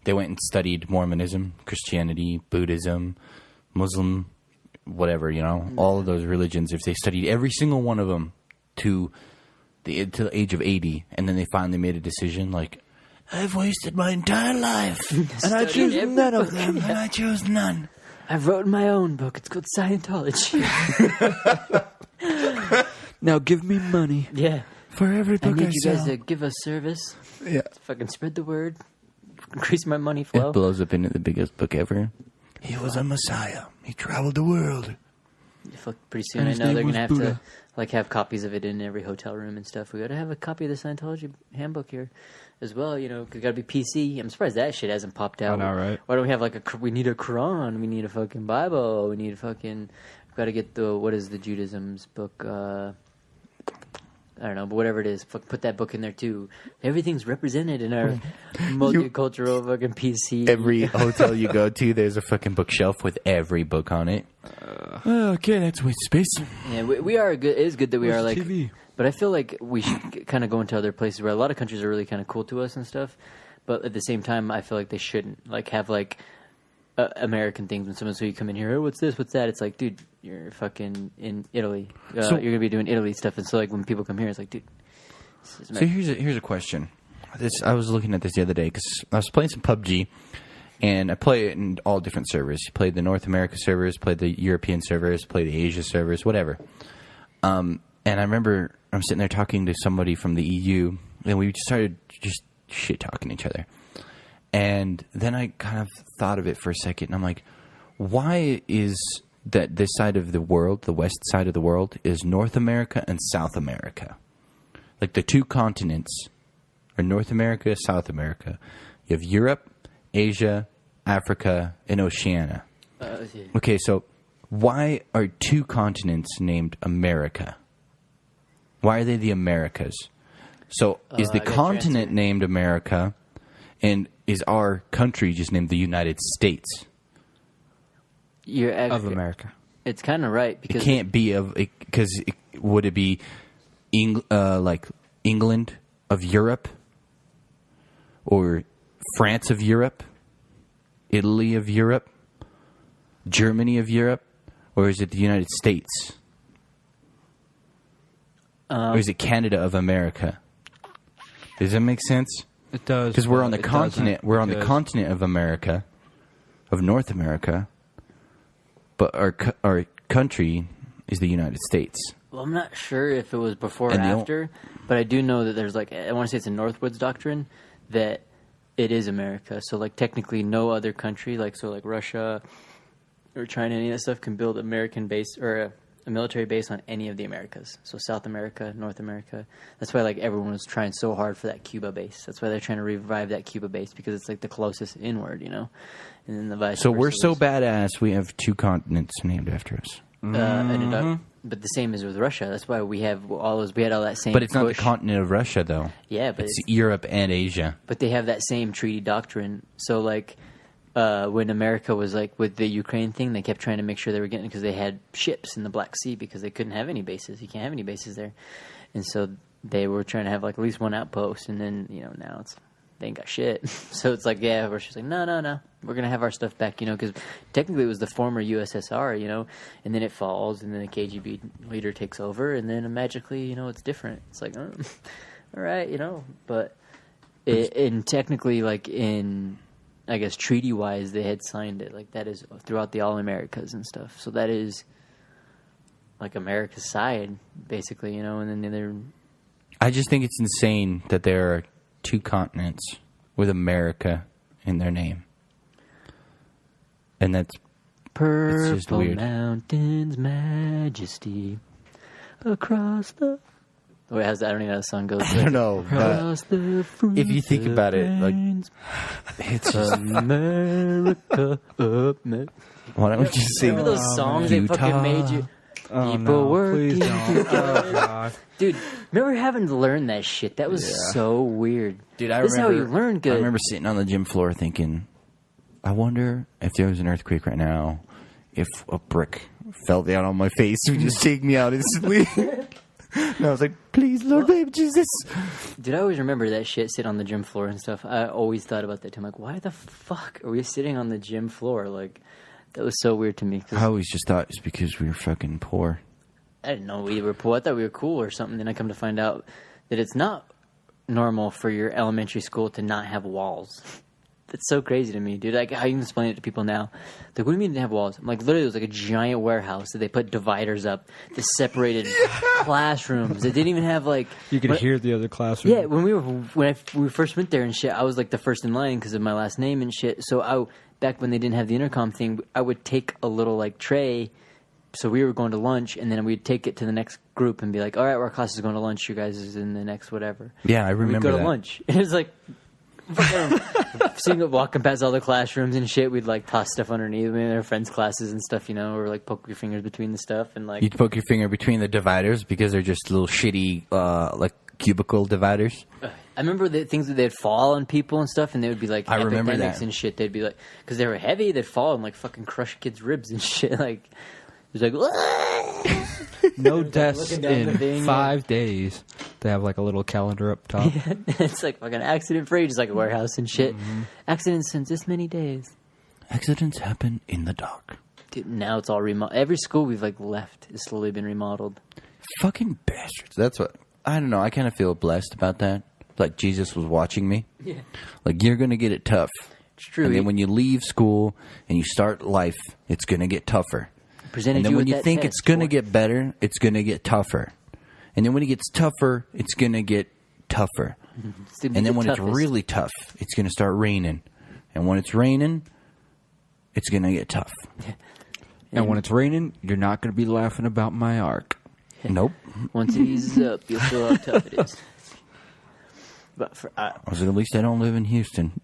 they went and studied Mormonism, Christianity, Buddhism, Muslim, whatever, you know, all of those religions. If they studied every single one of them to the age of 80, and then they finally made a decision like, I've wasted my entire life, and I choose none of them, and I chose none. I've written my own book. It's called Scientology. Now give me money. Yeah. For every book I need you sell. guys to give us service. Yeah. To fucking spread the word. Increase my money flow. It blows up into the biggest book ever. He was a messiah. He traveled the world. Pretty soon, I know they're gonna have to like have copies of it in every hotel room and stuff. We got to have a copy of the Scientology handbook here, as well. You know, 'cause it got to be PC. I'm surprised that shit hasn't popped out. I know, right? Why don't we have like we need a Quran? We need a fucking Bible. We need a fucking. We've got to get the what is the Judaism's book? I don't know, but whatever it is, put that book in there too. Everything's represented in our multicultural fucking PC. Every hotel you go to, there's a fucking bookshelf with every book on it. Okay, that's waste space. Yeah, we are good. It is good that we are like, TV? but I feel like we should kind of go into other places where a lot of countries are really kind of cool to us and stuff. But at the same time, I feel like they shouldn't like have like American things when someone you come in here, oh, what's this, what's that? It's like, dude, you're fucking in Italy. You're gonna be doing Italy stuff, and so like when people come here, it's like, dude. So here's a question. I was looking at this the other day because I was playing some PUBG, and I play it in all different servers. Played the North America servers, played the European servers, played the Asia servers, whatever. And I remember I'm sitting there talking to somebody from the EU, and we started just shit talking each other. And then I kind of thought of it for a second, and I'm like, why is that this side of the world, the west side of the world, is North America and South America? Like the two continents are North America, South America. You have Europe, Asia, Africa, and Oceania. Okay, so why are two continents named America? Why are they the Americas? So is the continent named America, and is our country just named the United States? Of America. It's kind of right because it can't be because would it be like England of Europe, or France of Europe, Italy of Europe, Germany of Europe, or is it the United States? Or is it Canada of America? Does that make sense? It does. Because we're on the continent. We're on the continent of America, of North America, but our country is the United States. Well, I'm not sure if it was before or after, but I do know that there's like, I want to say it's a Northwoods doctrine that it is America. So like technically no other country, like so like Russia or China, any of that stuff can build American base or a military base on any of the Americas. So South America, North America. That's why like everyone was trying so hard for that Cuba base. That's why they're trying to revive that Cuba base because it's like the closest inward, you know. And then the vice. So versa we're so badass. We have two continents named after us. But the same is with Russia. That's why we have all those. We had all that same. But it's push. not the continent of Russia, though. Yeah, but it's Europe and Asia. But they have that same treaty doctrine. So like. When America was like with the Ukraine thing, they kept trying to make sure they were getting because they had ships in the Black Sea because they couldn't have any bases. You can't have any bases there, and so they were trying to have like at least one outpost. And then now they ain't got shit. So it's like Russia's like no, we're gonna have our stuff back, because technically it was the former USSR, and then it falls, and then the KGB leader takes over, and then magically it's different. It's like all right, but and technically like in. I guess treaty-wise, they had signed it. Like, that is throughout the All-Americas and stuff. So that is, like, America's side, basically, and then the other... I just think it's insane that there are two continents with America in their name. And that's... Purple just weird. mountains, majesty, across the Wait, I don't even know how the song goes. I don't know. If you think about it, like, it's just America up. why don't we just sing Remember those songs they fucking made you? Oh, People no, working. please don't. Oh, God. Dude, remember having to learn that shit? That was so weird. Dude, I this remember, is how you learn good. I remember sitting on the gym floor thinking, I wonder if there was an earthquake right now, if a brick fell down on my face, it would just take me out instantly. And I was like, please, Lord, baby Jesus. Dude, I always remember that shit, sitting on the gym floor and stuff. I always thought about that too. I'm like, why the fuck are we sitting on the gym floor? Like, that was so weird to me. I always just thought it's because we were fucking poor. I didn't know we were poor. I thought we were cool or something. Then I come to find out that it's not normal for your elementary school to not have walls. That's so crazy to me, dude. Like, how you can explain it to people now? Like, what do you mean they have walls? I'm like, literally, it was like a giant warehouse that they put dividers up that separated classrooms. It didn't even have like You could hear the other classroom. Yeah, when we first went there and shit, I was like the first in line because of my last name and shit. So back when they didn't have the intercom thing, I would take a little like tray. So we were going to lunch, and then we'd take it to the next group and be like, all right, our class is going to lunch. You guys is in the next whatever. Yeah, I We'd remember go that. to lunch. And it was like, seeing walking past all the classrooms and shit, we'd like toss stuff underneath. Maybe their friends' classes and stuff, you know, or like poke your fingers between the stuff and like. You'd poke your finger between the dividers because they're just little shitty, like, cubicle dividers. I remember the things that they'd fall on people and stuff, and they would be like I remember epidemics that. and shit. They'd be like, because they were heavy, they'd fall and like fucking crush kids' ribs and shit. Like, it was like, No deaths looking down the in thing, 5 days. They have like a little calendar up top. it's like fucking accident free, just like a warehouse and shit. Accidents since this many days. Accidents happen in the dark. Dude, now it's all remodeled. Every school we've like left has slowly been remodeled. Fucking bastards. That's what, I don't know, I kind of feel blessed about that. Like Jesus was watching me. Yeah, Like, you're going to get it tough. it's true. And then when you leave school and you start life, it's going to get tougher. Presented And then you when with you that think test, it's going to boy. get better, it's going to get tougher. And then when it gets tougher, it's going to get tougher. It's gonna be And then the when it's toughest. really tough, it's going to start raining. And when it's raining, it's going to get tough. And when it's raining, you're not going to be laughing about my arc. Nope. Once it eases up, you'll feel how tough it is. But for I was like, at least I don't live in Houston.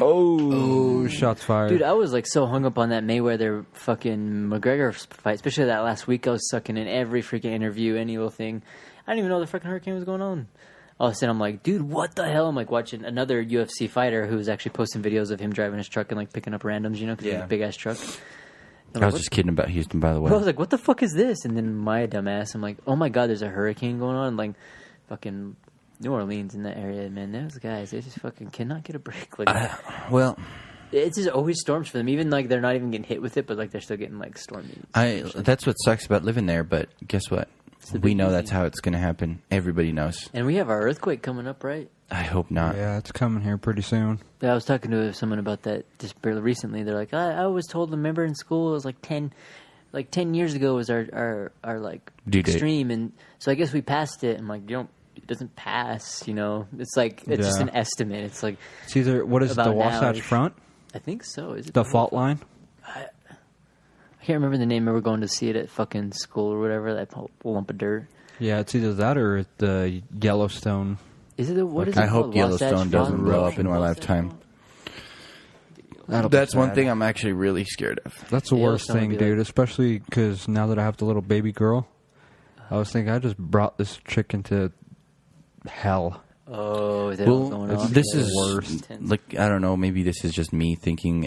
Oh, shots fired. dude, I was like so hung up on that Mayweather fucking McGregor fight, especially that last week. I was sucking in every freaking interview, any little thing. I didn't even know the fucking hurricane was going on. All of a sudden, I'm like, dude, what the hell? I'm like watching another UFC fighter who was actually posting videos of him driving his truck and like picking up randoms, you know, because he has Yeah. a big ass truck. I'm I like, was just kidding about Houston, by the way. I was like, what the fuck is this? And then my dumbass, I'm like, oh my god, there's a hurricane going on. Like, fucking New Orleans in that area, man. Those guys, they just fucking cannot get a break. Like, Well, it's just always storms for them. Even like they're not even getting hit with it, but like they're still getting like stormy. that's what sucks about living there, but guess what? the We big know easy. that's how it's going to happen. Everybody knows. And we have our earthquake coming up, right? I hope not. yeah, it's coming here pretty soon. Yeah, I was talking to someone about that just barely recently. They're like, I was told, remember in school, it was like 10 years ago was our like Due date. extreme, and so I guess we passed it. I'm like, it doesn't pass, you know. It's like it's just Yeah. an estimate. It's like It's either, what is it, the About Wasatch now-ish. Front? I think so. Is it The fault line? I can't remember the name. I remember going to see it at fucking school or whatever. That lump of dirt. Yeah, it's either that or the Yellowstone. Is it? What is it? I hope called? Yellowstone Wasatch doesn't Front? blow up in my lifetime. That'll be That's one sad. thing I'm actually really scared of. That's the worst Yellowstone would thing, be dude. like- Especially because now that I have the little baby girl, I was thinking I just brought this chick into hell. Oh, is that all Well, going on? this Yeah, is worst. like, I don't know. Maybe this is just me thinking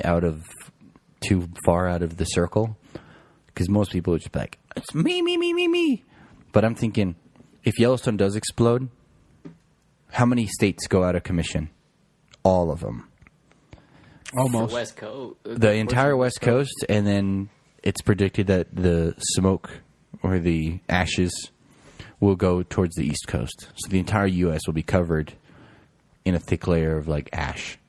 too far out of the circle. Because most people would just be like, "It's me." But I'm thinking, if Yellowstone does explode, how many states go out of commission? All of them. Almost. West Coast. The entire West Coast, and then it's predicted that the smoke or the ashes will go towards the East Coast. So the entire U.S. will be covered in a thick layer of like ash.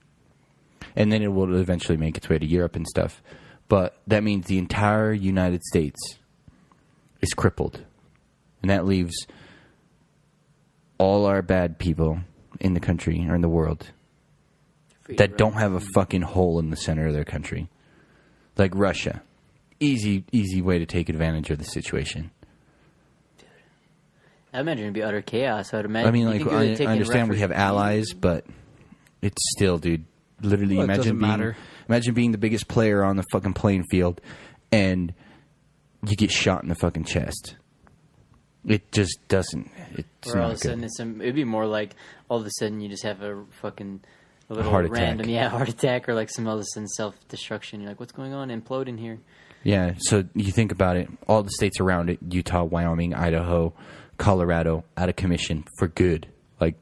And then it will eventually make its way to Europe and stuff. But that means the entire United States is crippled. And that leaves all our bad people in the country or in the world that don't have a fucking hole in the center of their country. Like Russia. Easy way to take advantage of the situation. I imagine it'd be utter chaos. I would imagine. I mean, You like, think it would take I in understand we have referee- allies, but it's still, dude. Literally, Well, it imagine doesn't being matter. imagine being the biggest player on the fucking playing field, and you get shot in the fucking chest. It just doesn't. It's Or all of not a sudden, good. it'd be more like all of a sudden you just have a little Heart attack. random, heart attack, or like some all of a sudden self-destruction. You're like, what's going on? Implode in here. Yeah. So you think about it. All the states around it: Utah, Wyoming, Idaho, Colorado, out of commission for good. Like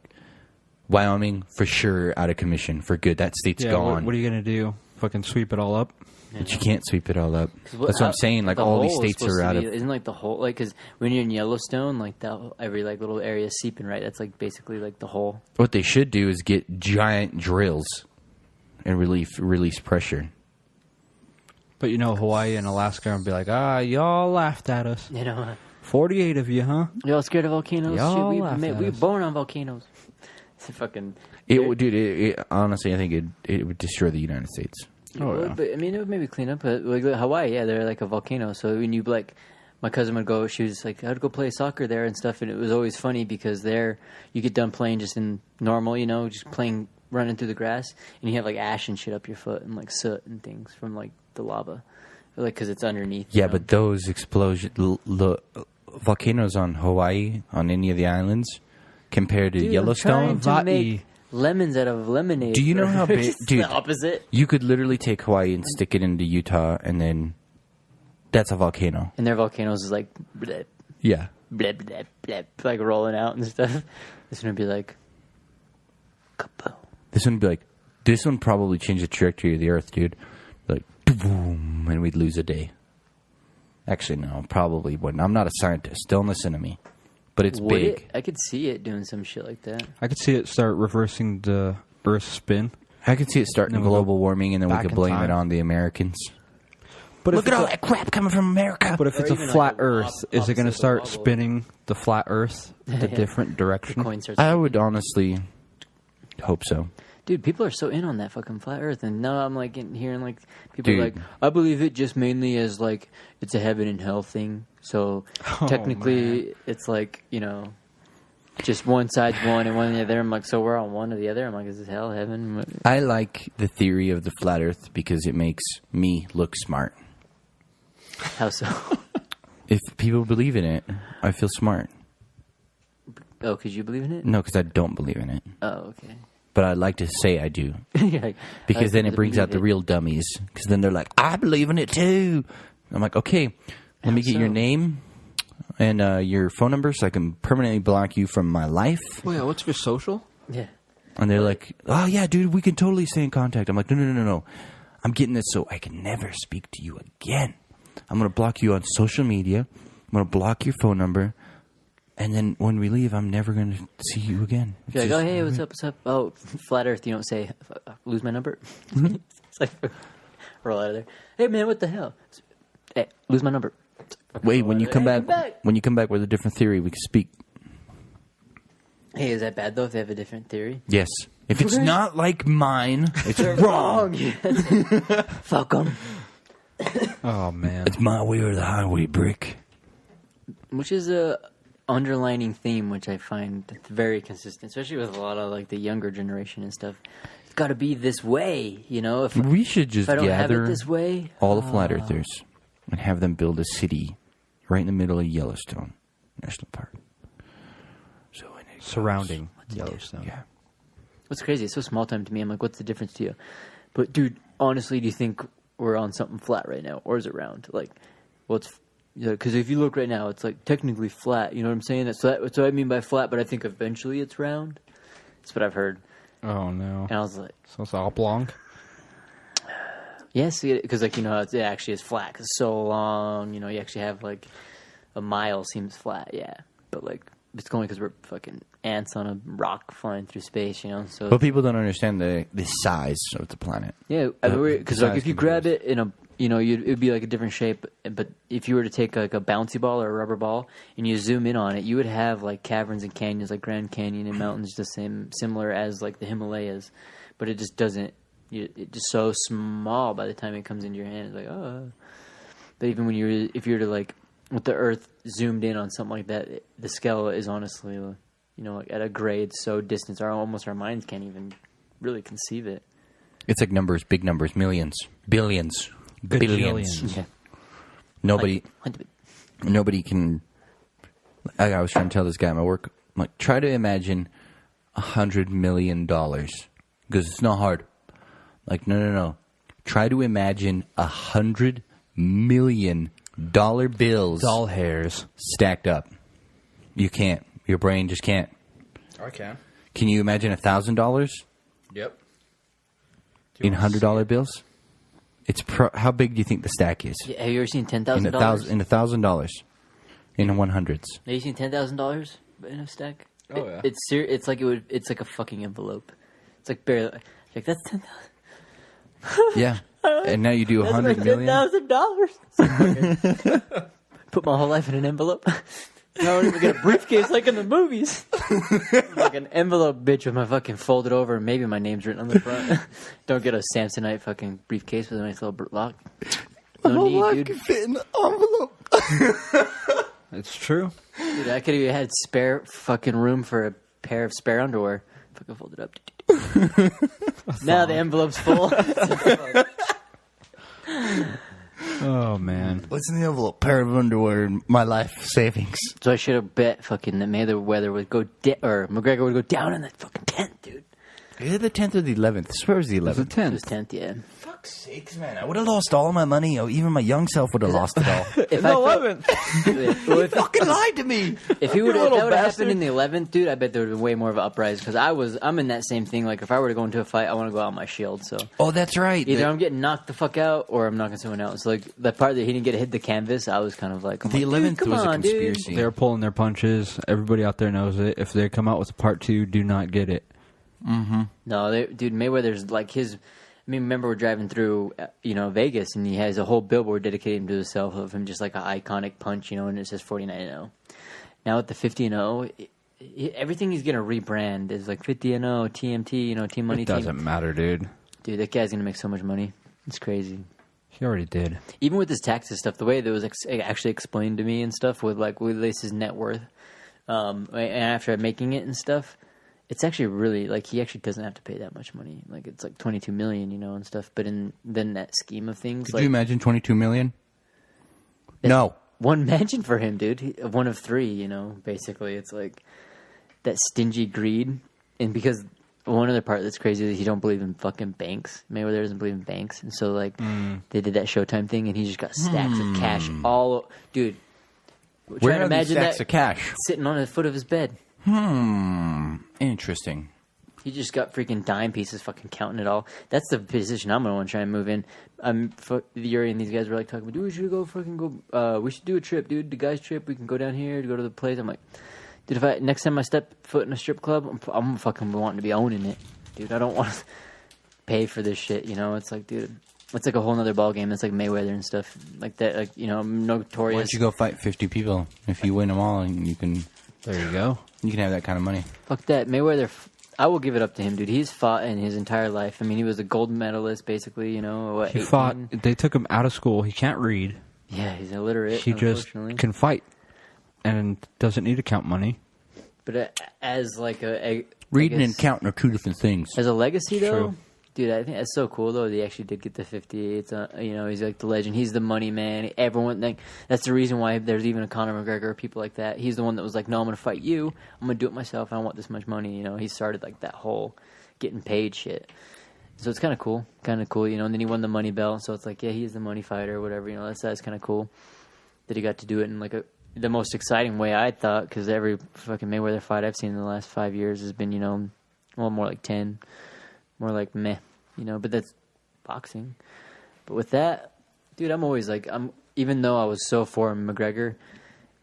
Wyoming, for sure, out of commission for good. That state's Yeah, gone. what are you going to do? Fucking sweep it all up? But you can't sweep it all up. 'Cause That's what I'm saying. Like the all these hole is states supposed are to out be- of. Isn't like the whole like because when you're in Yellowstone, like that every like little area is seeping right. That's like basically like the hole. What they should do is get giant drills and release pressure. But Hawaii and Alaska and be like, y'all laughed at us. 48 of you, huh? Y'all scared of volcanoes? Y'all Shit, laugh at we us. born on volcanoes. It's a fucking. It would, dude. It, honestly, I think it would destroy the United States. Oh, yeah. But I mean, it would maybe clean up. But like Hawaii, yeah, they're like a volcano. So when you like, my cousin would go. She was like, I'd go play soccer there and stuff, and it was always funny because there you get done playing just in normal, just playing, running through the grass, and you have like ash and shit up your foot and like soot and things from like the lava, like because it's underneath. Yeah, but those volcanoes on Hawaii, on any of the islands, compared to Dude, Yellowstone, I'm trying to make lemons out of lemonade. Do you know how big, It's dude? the opposite. You could literally take Hawaii and stick it into Utah, and then that's a volcano. And their volcanoes is like bleh, Yeah. bleh, bleh, bleh, like rolling out and stuff. This one would be like, kapow. This one would be like, this one probably changed the trajectory of the Earth, dude. Like, boom, and we'd lose a day. Actually, no, probably wouldn't. I'm not a scientist. Don't listen to me. But it's Would big. it? I could see it doing some shit like that. I could see it start reversing the Earth's spin. I could see it starting Then we'll global warming, and then we back could in blame time. it on the Americans. But Look at all that crap coming from America. But if Or it's a even like flat the Earth, is it going to opposite start wobble. spinning the flat Earth the Yeah. different The direction? coin starts. I would honestly hope so. Dude, people are so in on that fucking flat Earth, and now I'm like hearing like people are Dude. like, I believe it just mainly as like it's a heaven and hell thing. So Oh, technically, it's like just one side's one and one the other. I'm like, so we're on one or the other. I'm like, is this hell, heaven? I like the theory of the flat Earth because it makes me look smart. How so? If people believe in it, I feel smart. Oh, because you believe in it? No, because I don't believe in it. Oh, okay. But I like to say I do. You're like, Because then it I brings out the believe real dummies. Because then they're like, I believe in it too. I'm like, okay, let me How get your so? name and your phone number so I can permanently block you from my life. Wait, what's your social? it. Yeah. And they're like, oh, yeah, dude, we can totally stay in contact. I'm like, no. I'm getting this so I can never speak to you again. I'm going to block you on social media. I'm going to block your phone number. And then when we leave, I'm never going to see you again. You're like, It's oh, just- hey, what's up? Oh, flat Earth. You don't say, lose my number. Mm-hmm. It's like, roll out of there. Hey, man, what the hell? Hey, lose my number. Wait, when you come Hey, back, come back. when you come back with a different theory, we can speak. Hey, is that bad though? If they have a different theory, Yes. If it's not like mine, it's they're wrong. Fuck them. Oh, man. It's my way or the highway, brick. Which is a underlining theme, which I find very consistent, especially with a lot of like the younger generation and stuff. It's got to be this way, If We should just I don't have gather it this way, all the flat earthers and have them build a city right in the middle of Yellowstone National Park. So when it Surrounding Yellowstone. yeah. what's crazy? It's so small time to me. I'm like, what's the difference to you? But dude, honestly, do you think we're on something flat right now, or is it round? Like, well, it's because if you look right now, it's like technically flat. You know what I'm saying? That's what I mean by flat. But I think eventually it's round. That's what I've heard. Oh, no. And I was like, So it's oblong? yes, because like how it actually is flat. 'Cause it's so long. You actually have like a mile seems flat. Yeah, but like it's only because we're fucking ants on a rock flying through space. So But people don't understand the size of the planet. yeah, because like if you grab it in a it'd be like a different shape. But if you were to take like a bouncy ball or a rubber ball and you zoom in on it, you would have like caverns and canyons, like Grand Canyon and mountains, the similar as like the Himalayas. But it just doesn't. It's just so small by the time it comes into your hand. It's like, oh. But even if you were to like with the Earth zoomed in on something like that, the scale is honestly, you know, like at a grade so distant, almost our minds can't even really conceive it. It's like numbers, big numbers, millions, billions, billions. Yeah. Nobody can. I was trying to tell this guy at my work, I'm like, try to imagine $100 million, because it's not hard. Like, no. Try to imagine $100 million bills, Doll hairs stacked up. You can't. Your brain just can't. I can. Can you imagine $1,000 Yep. in $100 bills? It's how big do you think the stack is? Yeah, have you ever seen $10,000? In $1,000 in 100s. Have you seen $10,000 in a stack? Oh yeah. It's like it's like a fucking envelope. It's like barely like that's 10,000. Yeah, and now you do $100 million. $10,000. Put my whole life in an envelope. I don't even get a briefcase like in the movies. Like an envelope, bitch, with my fucking folded over and maybe my name's written on the front. Don't get a Samsonite fucking briefcase with a nice little lock. No need, dude. Fit in the envelope. It's true. Dude, I could have had spare fucking room for a pair of spare underwear. Fucking fold it up. Now the envelope's full. Oh man. What's in the envelope? Pair of underwear and my life savings. So I should have bet fucking that Mayweather would go or McGregor would go down in that fucking tent, dude. Is it the 10th or the 11th? I swear it was the 11th. It's a 10th. It was 10th, yeah. Fuck's sakes, man. I would have lost all of my money. Or even my young self would have lost it all. If The I 11th. well, if, fucking lied to me. if that would have happened in the 11th, dude, I bet there would have been way more of an uprising. Because I'm in that same thing. Like, if I were to go into a fight, I want to go out on my shield. So Oh, that's right. either I'm getting knocked the fuck out or I'm knocking someone out. So, like, the part that he didn't get hit the canvas, I was kind of like, The 11th was a conspiracy. They're pulling their punches. Everybody out there knows it. If they come out with a part 2, do not get it. No, dude, Mayweather's like his. I mean, remember we're driving through, Vegas, and he has a whole billboard dedicated to himself of him just like an iconic punch, and it says 49-0. Now with the 50-0, everything he's gonna rebrand is like 50-0, TMT, Team Money. It doesn't matter, dude. Dude, that guy's gonna make so much money. It's crazy. He already did. Even with his taxes stuff, the way that was actually explained to me and stuff with like with his net worth, and after making it and stuff. It's actually really, like, he actually doesn't have to pay that much money. Like, it's like $22 million, and stuff. But then that scheme of things... Could you imagine $22 million? No. One mansion for him, dude. One of 3, basically. It's like that stingy greed. And because one other part that's crazy is he don't believe in fucking banks. Mayweather doesn't believe in banks. And so, like, they did that Showtime thing, and he just got stacks of cash all... Dude, Where are these stacks of cash? Sitting on the foot of his bed. Interesting. He just got freaking dime pieces, fucking counting it all. That's the position I'm gonna want to try and move in. Yuri and these guys were like talking about, dude, we should go. We should do a trip, dude. The guys' trip. We can go down here to go to the place. I'm like, dude, if next time I step foot in a strip club, I'm fucking wanting to be owning it, dude. I don't want to pay for this shit. It's like, dude, it's like a whole nother ball game. It's like Mayweather and stuff like that. Like notorious. Why don't you go fight 50 people if you win them all and you can? There you go. You can have that kind of money. Fuck that. Mayweather, I will give it up to him, dude. He's fought in his entire life. I mean, he was a gold medalist, basically, He 18? fought. They took him out of school. He can't read. Yeah, he's illiterate, He just can fight and doesn't need to count money. But as like Reading and counting are 2 different things. As a legacy, though, True. dude, I think that's so cool, though. They actually did get the 50. It's he's like the legend. He's the money man. Everyone, that's the reason why there's even a Conor McGregor or people like that. He's the one that was like, no, I'm going to fight you. I'm going to do it myself. I don't want this much money. He started like that whole getting paid shit. So it's kind of cool. And then he won the money belt. So it's like, yeah, he's the money fighter or whatever. That's kind of cool that he got to do it in like the most exciting way, I thought, because every fucking Mayweather fight I've seen in the last 5 years has been, more like 10. More like meh, but that's boxing. But with that, dude, I'm always like, even though I was so for McGregor,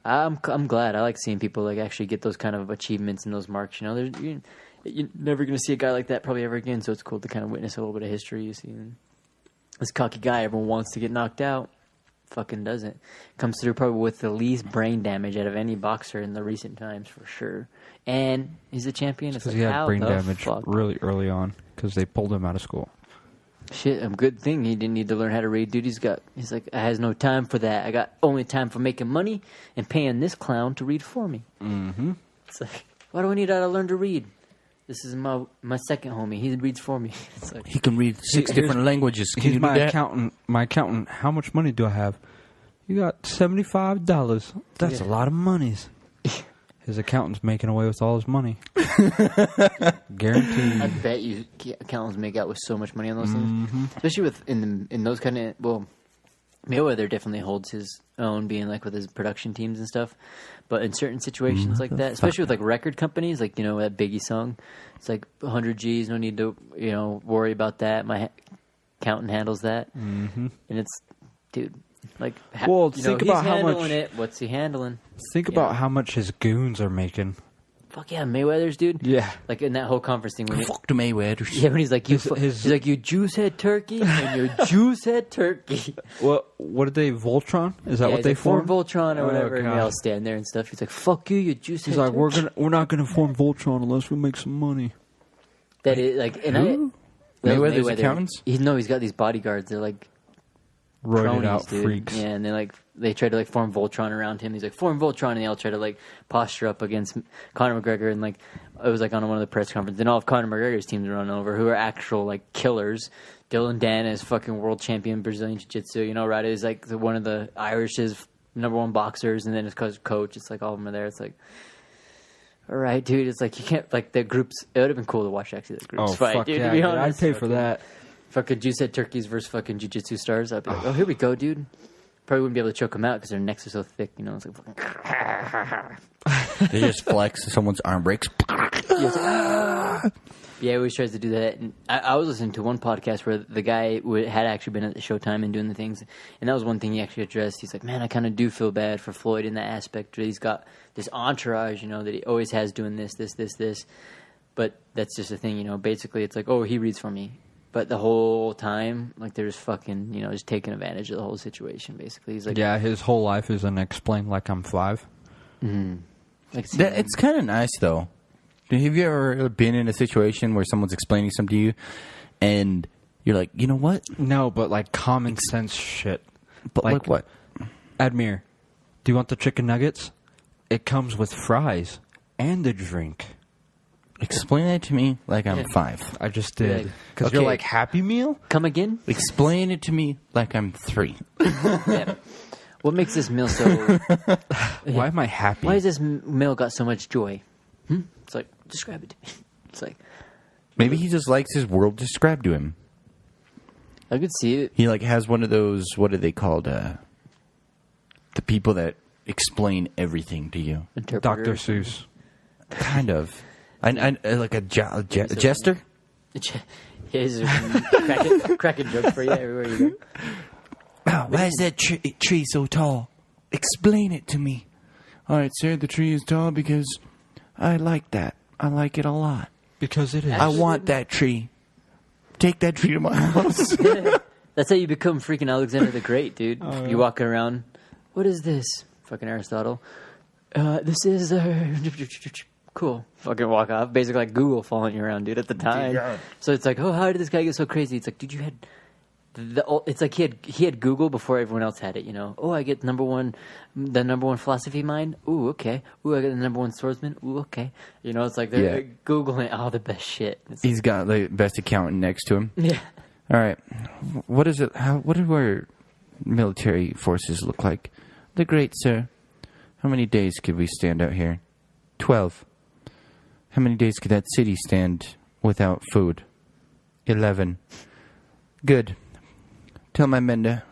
I'm glad. I like seeing people like actually get those kind of achievements and those marks. You're never going to see a guy like that probably ever again. So it's cool to kind of witness a little bit of history. You see, this cocky guy, everyone wants to get knocked out, fucking doesn't. Comes through probably with the least brain damage out of any boxer in the recent times for sure. And he's a champion. It's Because like, he had how brain the damage fuck? really early on because they pulled him out of school. Shit, a good thing he didn't need to learn how to read, dude. He's like, I has no time for that. I got only time for making money and paying this clown to read for me. Mm-hmm. It's like, why do I need to learn to read? This is my second homie. He reads for me. It's like, He can read 6 different languages. Can He's you my do that? accountant. My accountant. How much money do I have? You got $75. That's a lot of monies. His accountant's making away with all his money. Guaranteed. I bet you accountants make out with so much money on those things, especially with in those kind of. Well, Mayweather definitely holds his own, being like with his production teams and stuff. But in certain situations like that, especially with like record companies, like that Biggie song, it's like 100 G's, no need to worry about that. My accountant handles that, and it's dude. Like, well, think about how much. What's he handling? Think about how much his goons are making. Fuck yeah, Mayweather's dude. Yeah, like in that whole conference thing. Fuck the Mayweathers. Yeah, when he's like, he's like, you juice head turkey and your juice head turkey. What did they Voltron? Is that what they formed? formed? Voltron or whatever, and they all stand there and stuff. He's like, fuck you, you juice head. He's like, turkey. we're not gonna form Voltron unless we make some money. That is like, and Mayweather's accountants? He's got these bodyguards. They're like Roided cronies, out dude. freaks. Yeah, and they try to like form Voltron around him. He's like, form Voltron, and they all try to like posture up against Conor McGregor. And like, it was like on one of the press conferences, and all of Conor McGregor's teams run over, who are actual like killers. Dylan Dan is fucking world champion Brazilian Jiu-Jitsu. Rada is like one of the Irish's #1 boxers, and then his coach. It's like all of them are there. It's like, all right, dude. It's like you can't like the groups. It would have been cool to watch actually the groups fight, fuck dude. yeah, To be dude, honest, I'd pay for that. Fucking juice head turkeys versus fucking jiu-jitsu stars. I'd be like, oh, here we go, dude. Probably wouldn't be able to choke them out because their necks are so thick. It's like fucking. They just flex. Someone's arm breaks. Yeah, he always tries to do that. And I was listening to one podcast where the guy had actually been at the Showtime and doing the things, and that was one thing he actually addressed. He's like, man, I kind of do feel bad for Floyd in that aspect. He's got this entourage, that he always has doing this. But that's just a thing, Basically, it's like, oh, he reads for me. But the whole time, like, they're just fucking, just taking advantage of the whole situation, basically. He's like, yeah, his whole life is unexplained like I'm 5. Mm-hmm. Like, It's kind of nice, though. Have you ever been in a situation where someone's explaining something to you, and you're like, you know what? No, but, like, common sense shit. But, like what? Admir, do you want the chicken nuggets? It comes with fries and a drink. Explain that to me like I'm 5. I just did. Because Okay. you're like, Happy Meal? come again? Explain it to me like I'm 3. Yeah. What makes this meal so... Why am I happy? Why has this meal got so much joy? It's like, describe it to me. It's like... Maybe he just likes his world described to him. I could see it. He, like, has one of those, what are they called? The people that explain everything to you. Dr. Seuss. Kind of. I like a jester? Here's cracking joke for you everywhere you go. Oh, why is that tree so tall? Explain it to me. All right, sir, the tree is tall because I like that. I like it a lot. Because it is. I want that tree. Take that tree to my house. That's how you become freaking Alexander the Great, dude. You walk around. What is this? Fucking Aristotle. This is cool. Fucking walk off. Basically like Google following you around, dude, at the time. Yeah. So it's like, oh, how did this guy get so crazy? It's like, dude, you had... It's like he had Google before everyone else had it, Oh, I get the number one philosophy mind. Ooh, okay. Ooh, I get the #1 swordsman. Ooh, okay. It's like they're Googling all the best shit. He's got the best accountant next to him. Yeah. All right. What is it? What do our military forces look like? They're great, sir. How many days could we stand out here? 12. How many days could that city stand without food? 11. Good. Tell my men to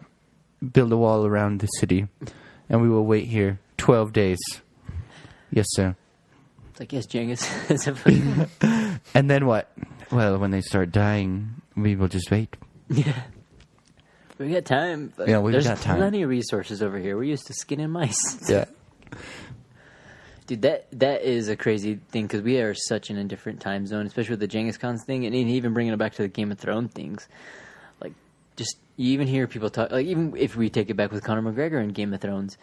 build a wall around the city, and we will wait here 12 days. Yes, sir. It's like, yes, Genghis. And then what? Well, when they start dying, we will just wait. Yeah. We got time. But Yeah, we've there's got time. plenty of resources over here. We're used to skinning mice. Yeah. Dude, that is a crazy thing because we are such in a different time zone, especially with the Genghis Khan's thing, and even bringing it back to the Game of Thrones things. Like, just you even hear people talk. Like, even if we take it back with Conor McGregor in Game of Thrones,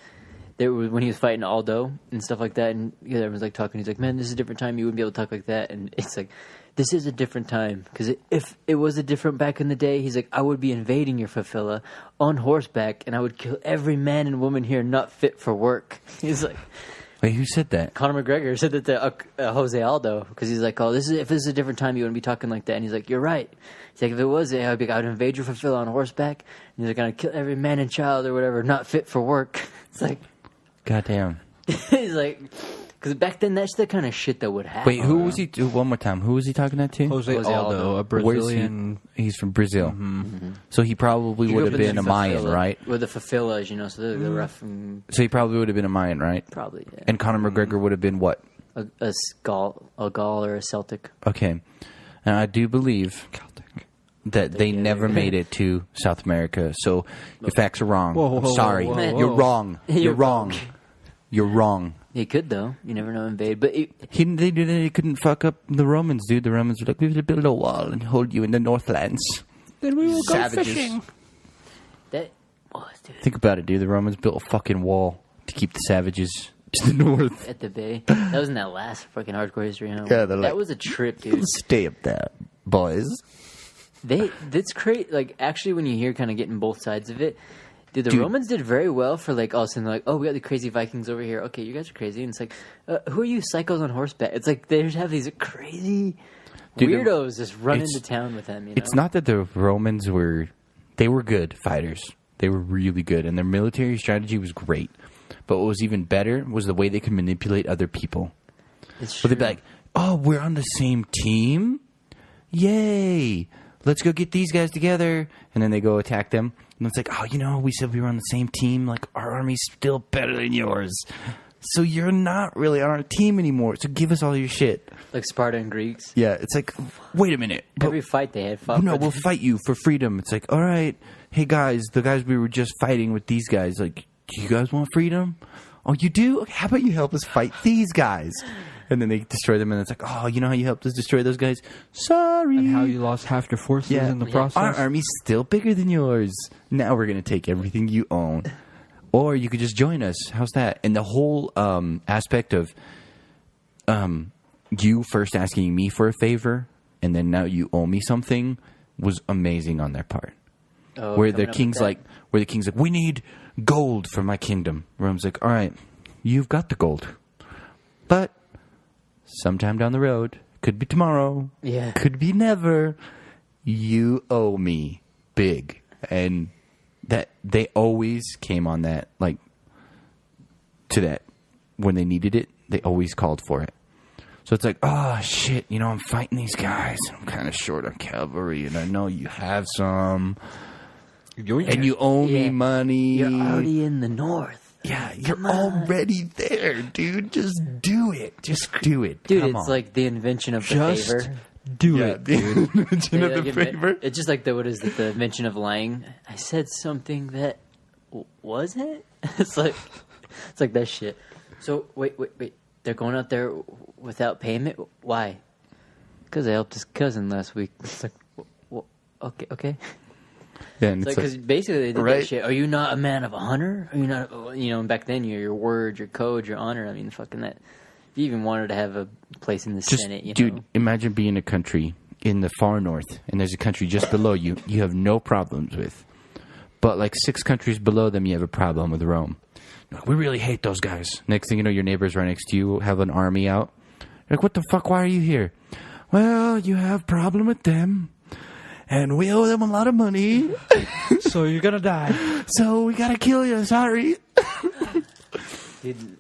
when he was fighting Aldo and stuff like that, and everyone's like talking. He's like, "Man, this is a different time. You wouldn't be able to talk like that." And it's like, this is a different time because if it was a different back in the day, he's like, I would be invading your favela on horseback, and I would kill every man and woman here not fit for work. He's like, wait, who said that? Conor McGregor said that to Jose Aldo because he's like, "Oh, if this is a different time, you wouldn't be talking like that." And he's like, "You're right." He's like, "If it was, I would invade your favela on horseback, and he's like, I'd kill every man and child or whatever not fit for work." It's like, goddamn. He's like, because back then that's the kind of shit that would happen. Wait, who was he? One more time. Who was he talking that to? Jose Aldo, a Brazilian. He's from Brazil. Mm-hmm. So he probably would have been a Mayan, right? With the favelas, so they're rough. So he probably would have been a Mayan, right? Probably, yeah. And Conor McGregor would have been what? A Gaul or a Celtic. Okay. And I do believe that they never made it to South America. So your facts are wrong. Whoa, sorry. whoa. You're wrong. You're wrong. You're wrong. He could, though. You never know, invade. But They couldn't fuck up the Romans, dude. The Romans were like, we will build a wall and hold you in the Northlands. Then we will Savages. go fishing. dude. Think about it, dude. The Romans built a fucking wall to keep the savages to the north. At the bay. That was in that last fucking hardcore history, huh? Yeah, they're that like, was a trip, dude. Stay up there, boys. That's crazy. Like, actually, when you hear kind of getting both sides of it, dude, the Romans did very well for, like, all of a sudden, like, oh, we got the crazy Vikings over here. Okay, you guys are crazy. And it's like, who are you psychos on horseback? It's like they just have these crazy weirdos just run into town with them, It's not that the Romans they were good fighters. They were really good, and their military strategy was great. But what was even better was the way they could manipulate other people. It's But they'd be like, oh, we're on the same team? Yay! Let's go get these guys together. And then they go attack them. And it's like, oh, we said we were on the same team. Like, our army's still better than yours. So you're not really on our team anymore. So give us all your shit. Like Sparta and Greeks. Yeah, it's like, wait a minute. Every fight they had fought. No, we'll fight you for freedom. It's like, all right, hey guys, the guys we were just fighting with these guys, like, do you guys want freedom? Oh, you do? Okay, how about you help us fight these guys? And then they destroy them, and it's like, oh, you know how you helped us destroy those guys? Sorry. And how you lost half your forces in the process. Our army's still bigger than yours. Now we're going to take everything you own. Or you could just join us. How's that? And the whole aspect of you first asking me for a favor, and then now you owe me something, was amazing on their part. Oh, where the king's like, we need gold for my kingdom. Rome's like, all right, you've got the gold, but sometime down the road, could be tomorrow, could be never, you owe me big. And that they always came on that, like, to that when they needed it, they always called for it. So it's like, oh shit, I'm fighting these guys, I'm kind of short on cavalry, and I know you have some. And you owe me money. You're already in the north. Yeah, you're already there, dude. Just do it. Just do it. Dude, Come it's on. like the invention of the favor. Do it, dude. The invention of the favor. It's just like the invention of lying. I said something that wasn't. It's like that shit. So wait. They're going out there without payment. Why? Because I helped his cousin last week. It's like, well, okay. Yeah, and it's like, because basically they did that shit. Are you not a man of honor? Are you not, and back then your word, your code, your honor. I mean, fucking that. If you even wanted to have a place in the Senate, Dude, imagine being a country in the far north, and there's a country just below you have no problems with. But like 6 countries below them, you have a problem with Rome. We really hate those guys. Next thing you know, your neighbors right next to you have an army out. You're like, what the fuck? Why are you here? Well, you have a problem with them. And we owe them a lot of money. So you're going to die. So we got to kill you. Sorry. Dude,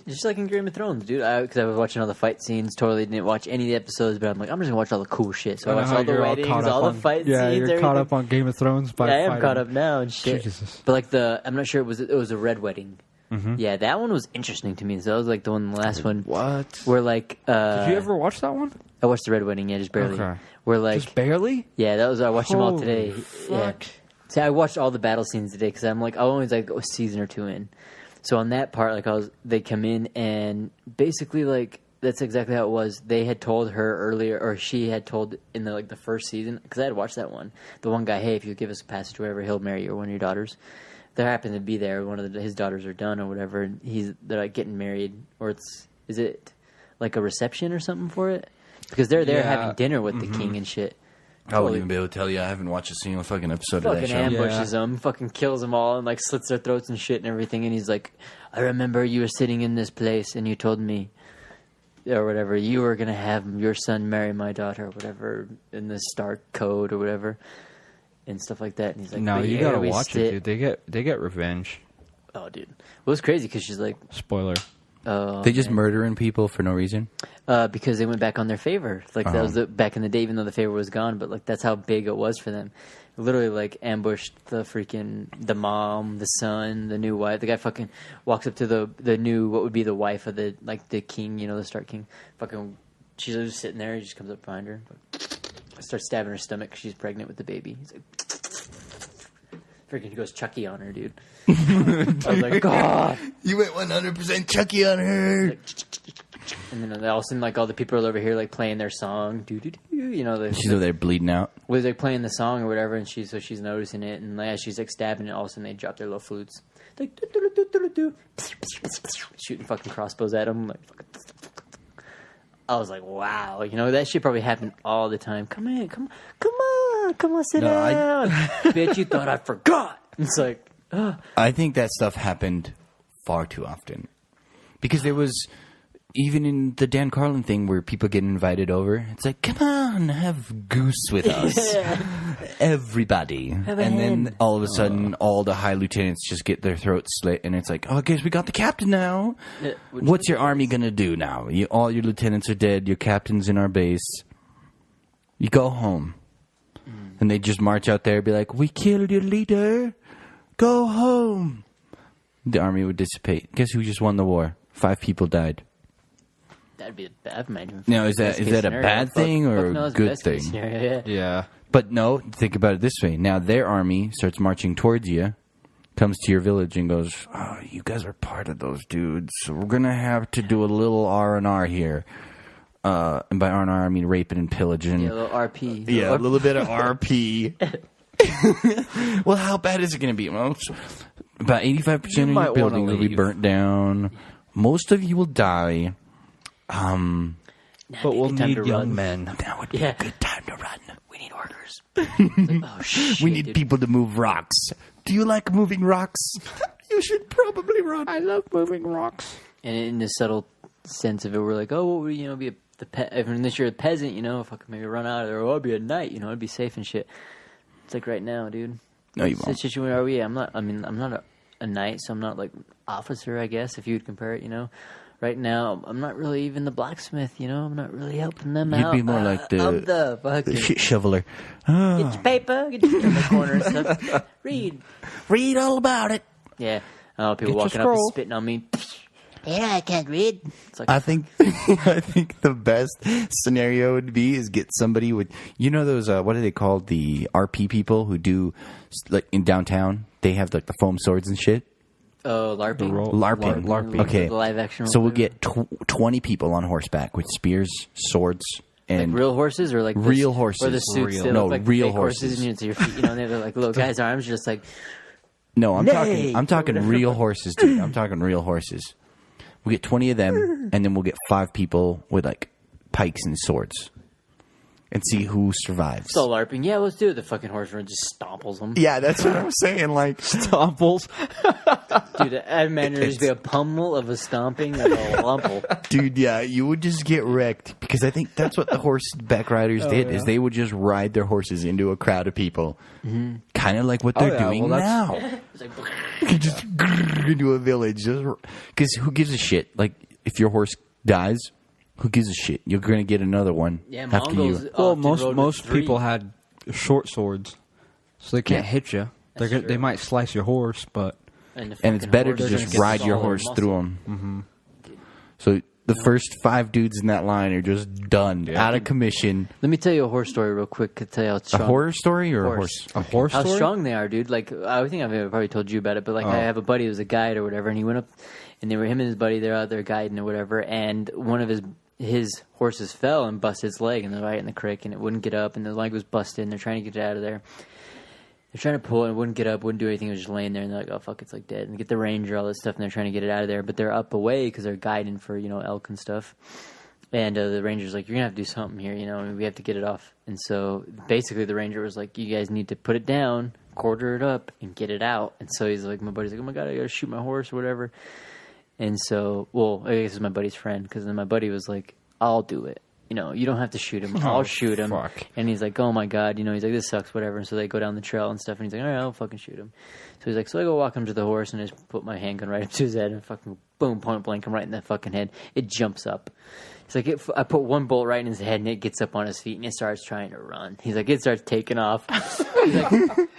just like in Game of Thrones, dude. Because I was watching all the fight scenes. Totally didn't watch any of the episodes, but I'm like, I'm just going to watch all the cool shit. So I watched all the weddings, all the fight scenes. Yeah, you're caught up on Game of Thrones. I am caught up now and shit. Jesus. But like I'm not sure it was a red wedding. Mm-hmm. Yeah, that one was interesting to me. So that was like the last one. What? Where like... Did you ever watch that one? I watched the red wedding, just barely. Okay. Where like... Just barely? Yeah, I watched them all today. Fuck. Yeah. So I watched all the battle scenes today because I'm like, I always like a season or 2 in. So on that part, like they come in and basically like that's exactly how it was. They had told her earlier, or she had told in the first season, because I had watched that one. The one guy, hey, if you give us a passage, or whatever, he'll marry you or one of your daughters. They happen to be there. One of his daughters are done or whatever. And they're like getting married, or is it like a reception or something for it? Because they're there having dinner with the king and shit. I wouldn't even be able to tell you. I haven't watched a single fucking episode of that Fucking show. ambushes them, fucking kills them all, and like slits their throats and shit and everything. And he's like, "I remember you were sitting in this place, and you told me, or whatever, you were gonna have your son marry my daughter, or whatever, in the Stark Code or whatever." And stuff like that, and he's like, No, "But you yeah, gotta we watch it, dude. They get revenge. Oh, dude, well, it's crazy because she's like, Spoiler. They just murdering people for no reason. because they went back on their favor. Like that was back in the day, even though the favor was gone. But like that's how big it was for them. Literally, like ambushed the mom, the son, the new wife. The guy fucking walks up to the new what would be the wife of the king, the Stark King. Fucking, she's just sitting there. He just comes up behind her, starts stabbing her stomach 'cause she's pregnant with the baby. He's like, freaking goes Chucky on her, dude. I was like, God. You went 100% Chucky on her. Like, and then all of a sudden, like all the people are over here, like playing their song, She's over there bleeding out. Well, they're playing the song or whatever, and she's noticing it, and as she's like stabbing it, all of a sudden they drop their little flutes, like shooting fucking crossbows at them. Like, I was like, wow, that shit probably happened all the time. Come on, sit down, bitch. You thought I forgot? It's like, I think that stuff happened far too often because there was. Even in the Dan Carlin thing where people get invited over, it's like, come on, have goose with us. Everybody. And then all of a sudden, all the high lieutenants just get their throats slit, and it's like, oh, I guess we got the captain now. What's your army going to do now? All your lieutenants are dead, your captain's in our base. You go home. And they just march out there and be like, we killed your leader. Go home. The army would dissipate. Guess who just won the war? 5 people died. that'd be a bad man. Now, is that a bad thing or a good thing? Yeah. But no, think about it this way. Now their army starts marching towards you, comes to your village and goes, oh, you guys are part of those dudes, so we're going to have to do a little R&R here. And by R&R, I mean raping and pillaging. Yeah, a little RP. Yeah, a little bit of RP. Well, how bad is it going to be? Well, about 85% of your building will be burnt down. Most of you will die. But we'll need young men. Now would be a good time to run. We need workers. Like, oh, shit, we need people to move rocks. Do you like moving rocks? You should probably run. I love moving rocks. And in the subtle sense of it, we're like, oh, what would be if you're a peasant, if I could maybe run out of there, I'd be a knight, I'd be safe and shit. It's like right now, dude. No, you won't. Situation where are we? I'm not a knight, so I'm not like officer, I guess, if you would compare it, Right now, I'm not really even the blacksmith, I'm not really helping them out. You'd be more like I'm the fucking shit shoveler. Get your paper, get your in the corner and stuff. Read all about it. Yeah. People walking up and spitting on me. Yeah, I can't read. It's like, I think the best scenario would be is get somebody with those what are they called, the RP people who do like in downtown, they have like the foam swords and shit. Oh, LARPing. LARPing. Okay. The live action. So we'll get 20 people on horseback with spears, swords, and like real horses or like real horses. Or the suits. They look like real fake horses. And to your feet, they're like little guys' arms, just like. No, I'm talking real horses, dude. I'm talking real horses. We get 20 of them, and then we'll get 5 people with like pikes and swords, and see who survives. Still LARPing. Yeah, let's do it. The fucking horse run just stomples them. Yeah, that's what I'm saying. Like Stomples. Dude, I imagine there'd just be a pummel of a stomping and a lumple. Dude, yeah, you would just get wrecked because I think that's what the horseback riders did. Is they would just ride their horses into a crowd of people, kind of like what they're doing now. It's like, Just into a village, because who gives a shit? Like if your horse dies, who gives a shit? You're gonna get another one after you. Well, most people had short swords, so they can't hit you. They might slice your horse, but and it's better to just ride your horse through them. Mm-hmm. So the first 5 dudes in that line are just done, out of commission. Let me tell you a horse story real quick to tell you how strong. A horror story or a horse? A horse how story? Strong they are, dude. Like, I think I've probably told you about it, but like I have a buddy who's a guide or whatever, and he went up, and they were him and his buddy. They're out there guiding or whatever, and one of his horses fell and busted its leg, and they're right in the creek, and it wouldn't get up, and the leg was busted, and they're trying to get it out of there. They're trying to pull it, and it wouldn't get up, wouldn't do anything. It was just laying there, and they're like, "Oh fuck, it's like dead." And they get the ranger, all this stuff, and they're trying to get it out of there, but they're up away because they're guiding for elk and stuff. And the ranger's like, "You're gonna have to do something here, and we have to get it off." And so basically, the ranger was like, "You guys need to put it down, quarter it up, and get it out." And so he's like, my buddy's like, "Oh my god, I gotta shoot my horse or whatever." And so, I guess it's my buddy's friend, because then my buddy was like, "I'll do it. You don't have to shoot him. I'll shoot him." Fuck. And he's like, "Oh my god," he's like, "This sucks, whatever." And so they go down the trail and stuff, and he's like, "All right, I'll fucking shoot him." So he's like, so I go walk him to the horse and I just put my handgun right up to his head and fucking boom, point blank him right in the fucking head. It jumps up. He's like, I put one bullet right in his head and it gets up on his feet and it starts trying to run. He's like, it starts taking off.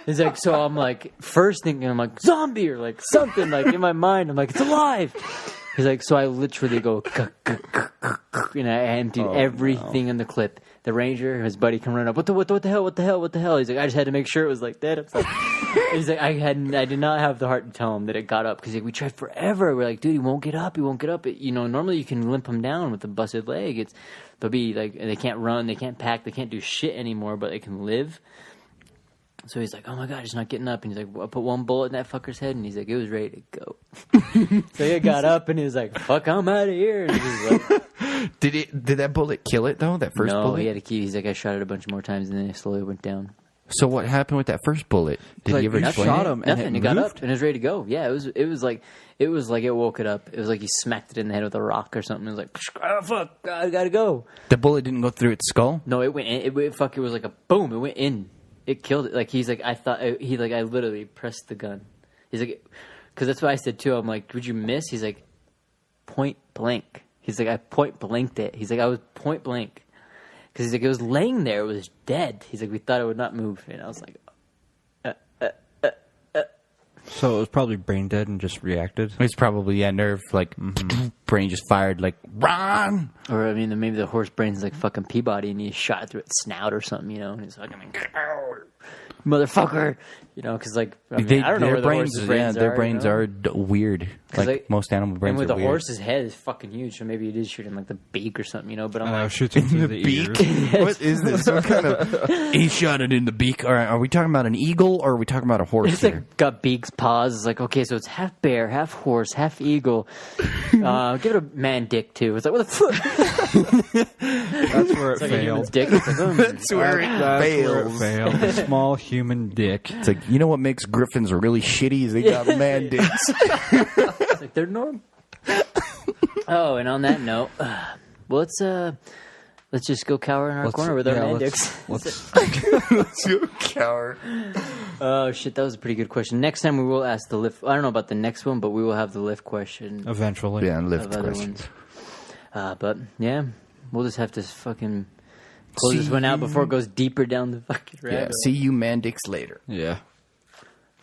He's like, so I'm like, first thinking, I'm like, zombie or like something, like in my mind, I'm like, it's alive. He's like, so I literally go, and I emptied everything in the clip. The ranger, his buddy, come run up. What the hell? He's like, I just had to make sure it was like dead. He's like, I did not have the heart to tell him that it got up, because we tried forever. We're like, dude, he won't get up. Normally you can limp him down with a busted leg. They'll be like, they can't run, they can't pack, they can't do shit anymore, but they can live. So he's like, oh my god, he's not getting up. And he's like, I put one bullet in that fucker's head, and he's like, it was ready to go. So he got up and he was like, fuck, I'm out of here. And he was like, Did that bullet kill it though? That first bullet? No, he had to keep. He's like, I shot it a bunch more times, and then it slowly went down. So what happened with that first bullet? Did he ever explain shot it? him Nothing. and it got up and it was ready to go. Yeah, it was like it woke it up. It was like he smacked it in the head with a rock or something. It was like, oh fuck, I gotta go. The bullet didn't go through its skull? No, it went in. It was like a boom. It went in. It killed it. Like he's like, I literally pressed the gun. He's like, because that's what I said too. I'm like, would you miss? He's like, point blank. He's like, I point blanked it. He's like, I was point blank. Because he's like, it was laying there. It was dead. He's like, we thought it would not move. And I was like, So it was probably brain dead and just reacted. It's probably, nerve, like, brain just fired, like, run! Or, I mean, maybe the horse brain's like fucking Peabody and he shot through its snout or something, and he's like, motherfucker! Because, like, I don't know where the horse's brains are. Their brains are weird. Like, most animal brains are weird. And with the horse's head is fucking huge, so maybe he did shoot him, like, the beak or something, but I'm like... Shoots him through the beak? ears. What is this? What kind of... He shot it in the beak. All right, are we talking about an eagle, or are we talking about a horse It's here? like, got beaks, paws. It's like, okay, so it's half bear, half horse, half eagle. Give it a man dick, too. It's like, what the fuck? That's where it It's like a human failed. dick. It's like, That's where it fails. A small human dick. It's like, you know what makes griffins really shitty is they got man dicks. It's like, they're normal. Oh, and on that note, well, let's just go cower in our corner with our man dicks. Let's Let's go cower. Oh, shit, that was a pretty good question. Next time we will ask the Lyft. I don't know about the next one, but we will have the Lyft question. eventually. Yeah, and Of lift other questions. ones. But, yeah, we'll just have to fucking close this one out before it goes deeper down the fucking rabbit Yeah, hole. see you man dicks later. Yeah.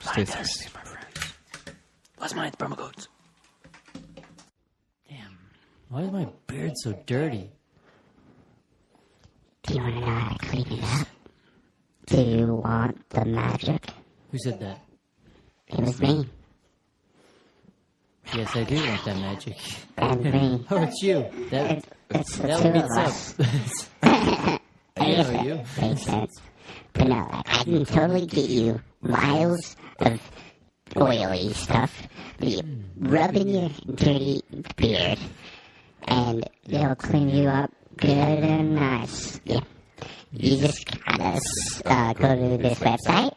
Stay Find us. thirsty, my friends. What's my promo codes? Damn. Why is my beard so dirty? Do you want to know how to clean it up? Do you want the magic? Who said that? It was me. Yes, I do want that magic. And me. Oh, it's you. That It's the that two of meets us. up. I know you. Makes sense. But no, I can totally get you vials of oily stuff that you rub in your dirty beard, and it'll clean you up good and nice. Yeah. You just gotta go to this website.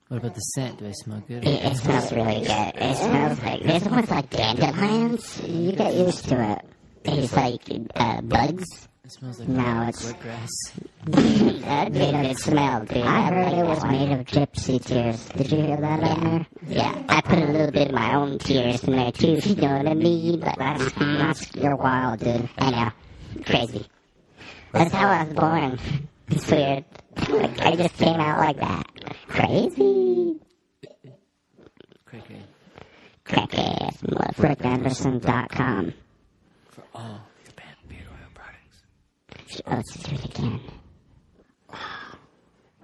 What about the scent? Do I smell good? It smells really good. It smells like, this one's like dandelions. You get used to it. It's like bugs. It smells like No, it's- wet grass. That made a good smell, dude. I heard it was made of gypsy tears. Did you hear that on there? Yeah, I put a little bit of my own tears in there too, you know what I mean? But that's you're wild, dude. I know. Crazy. That's how I was born. It's weird. Like, I just came out like that. Crazy. Cricket. Cracky. FrickAnderson.com. For all your bad beard oil products. Let's do it again.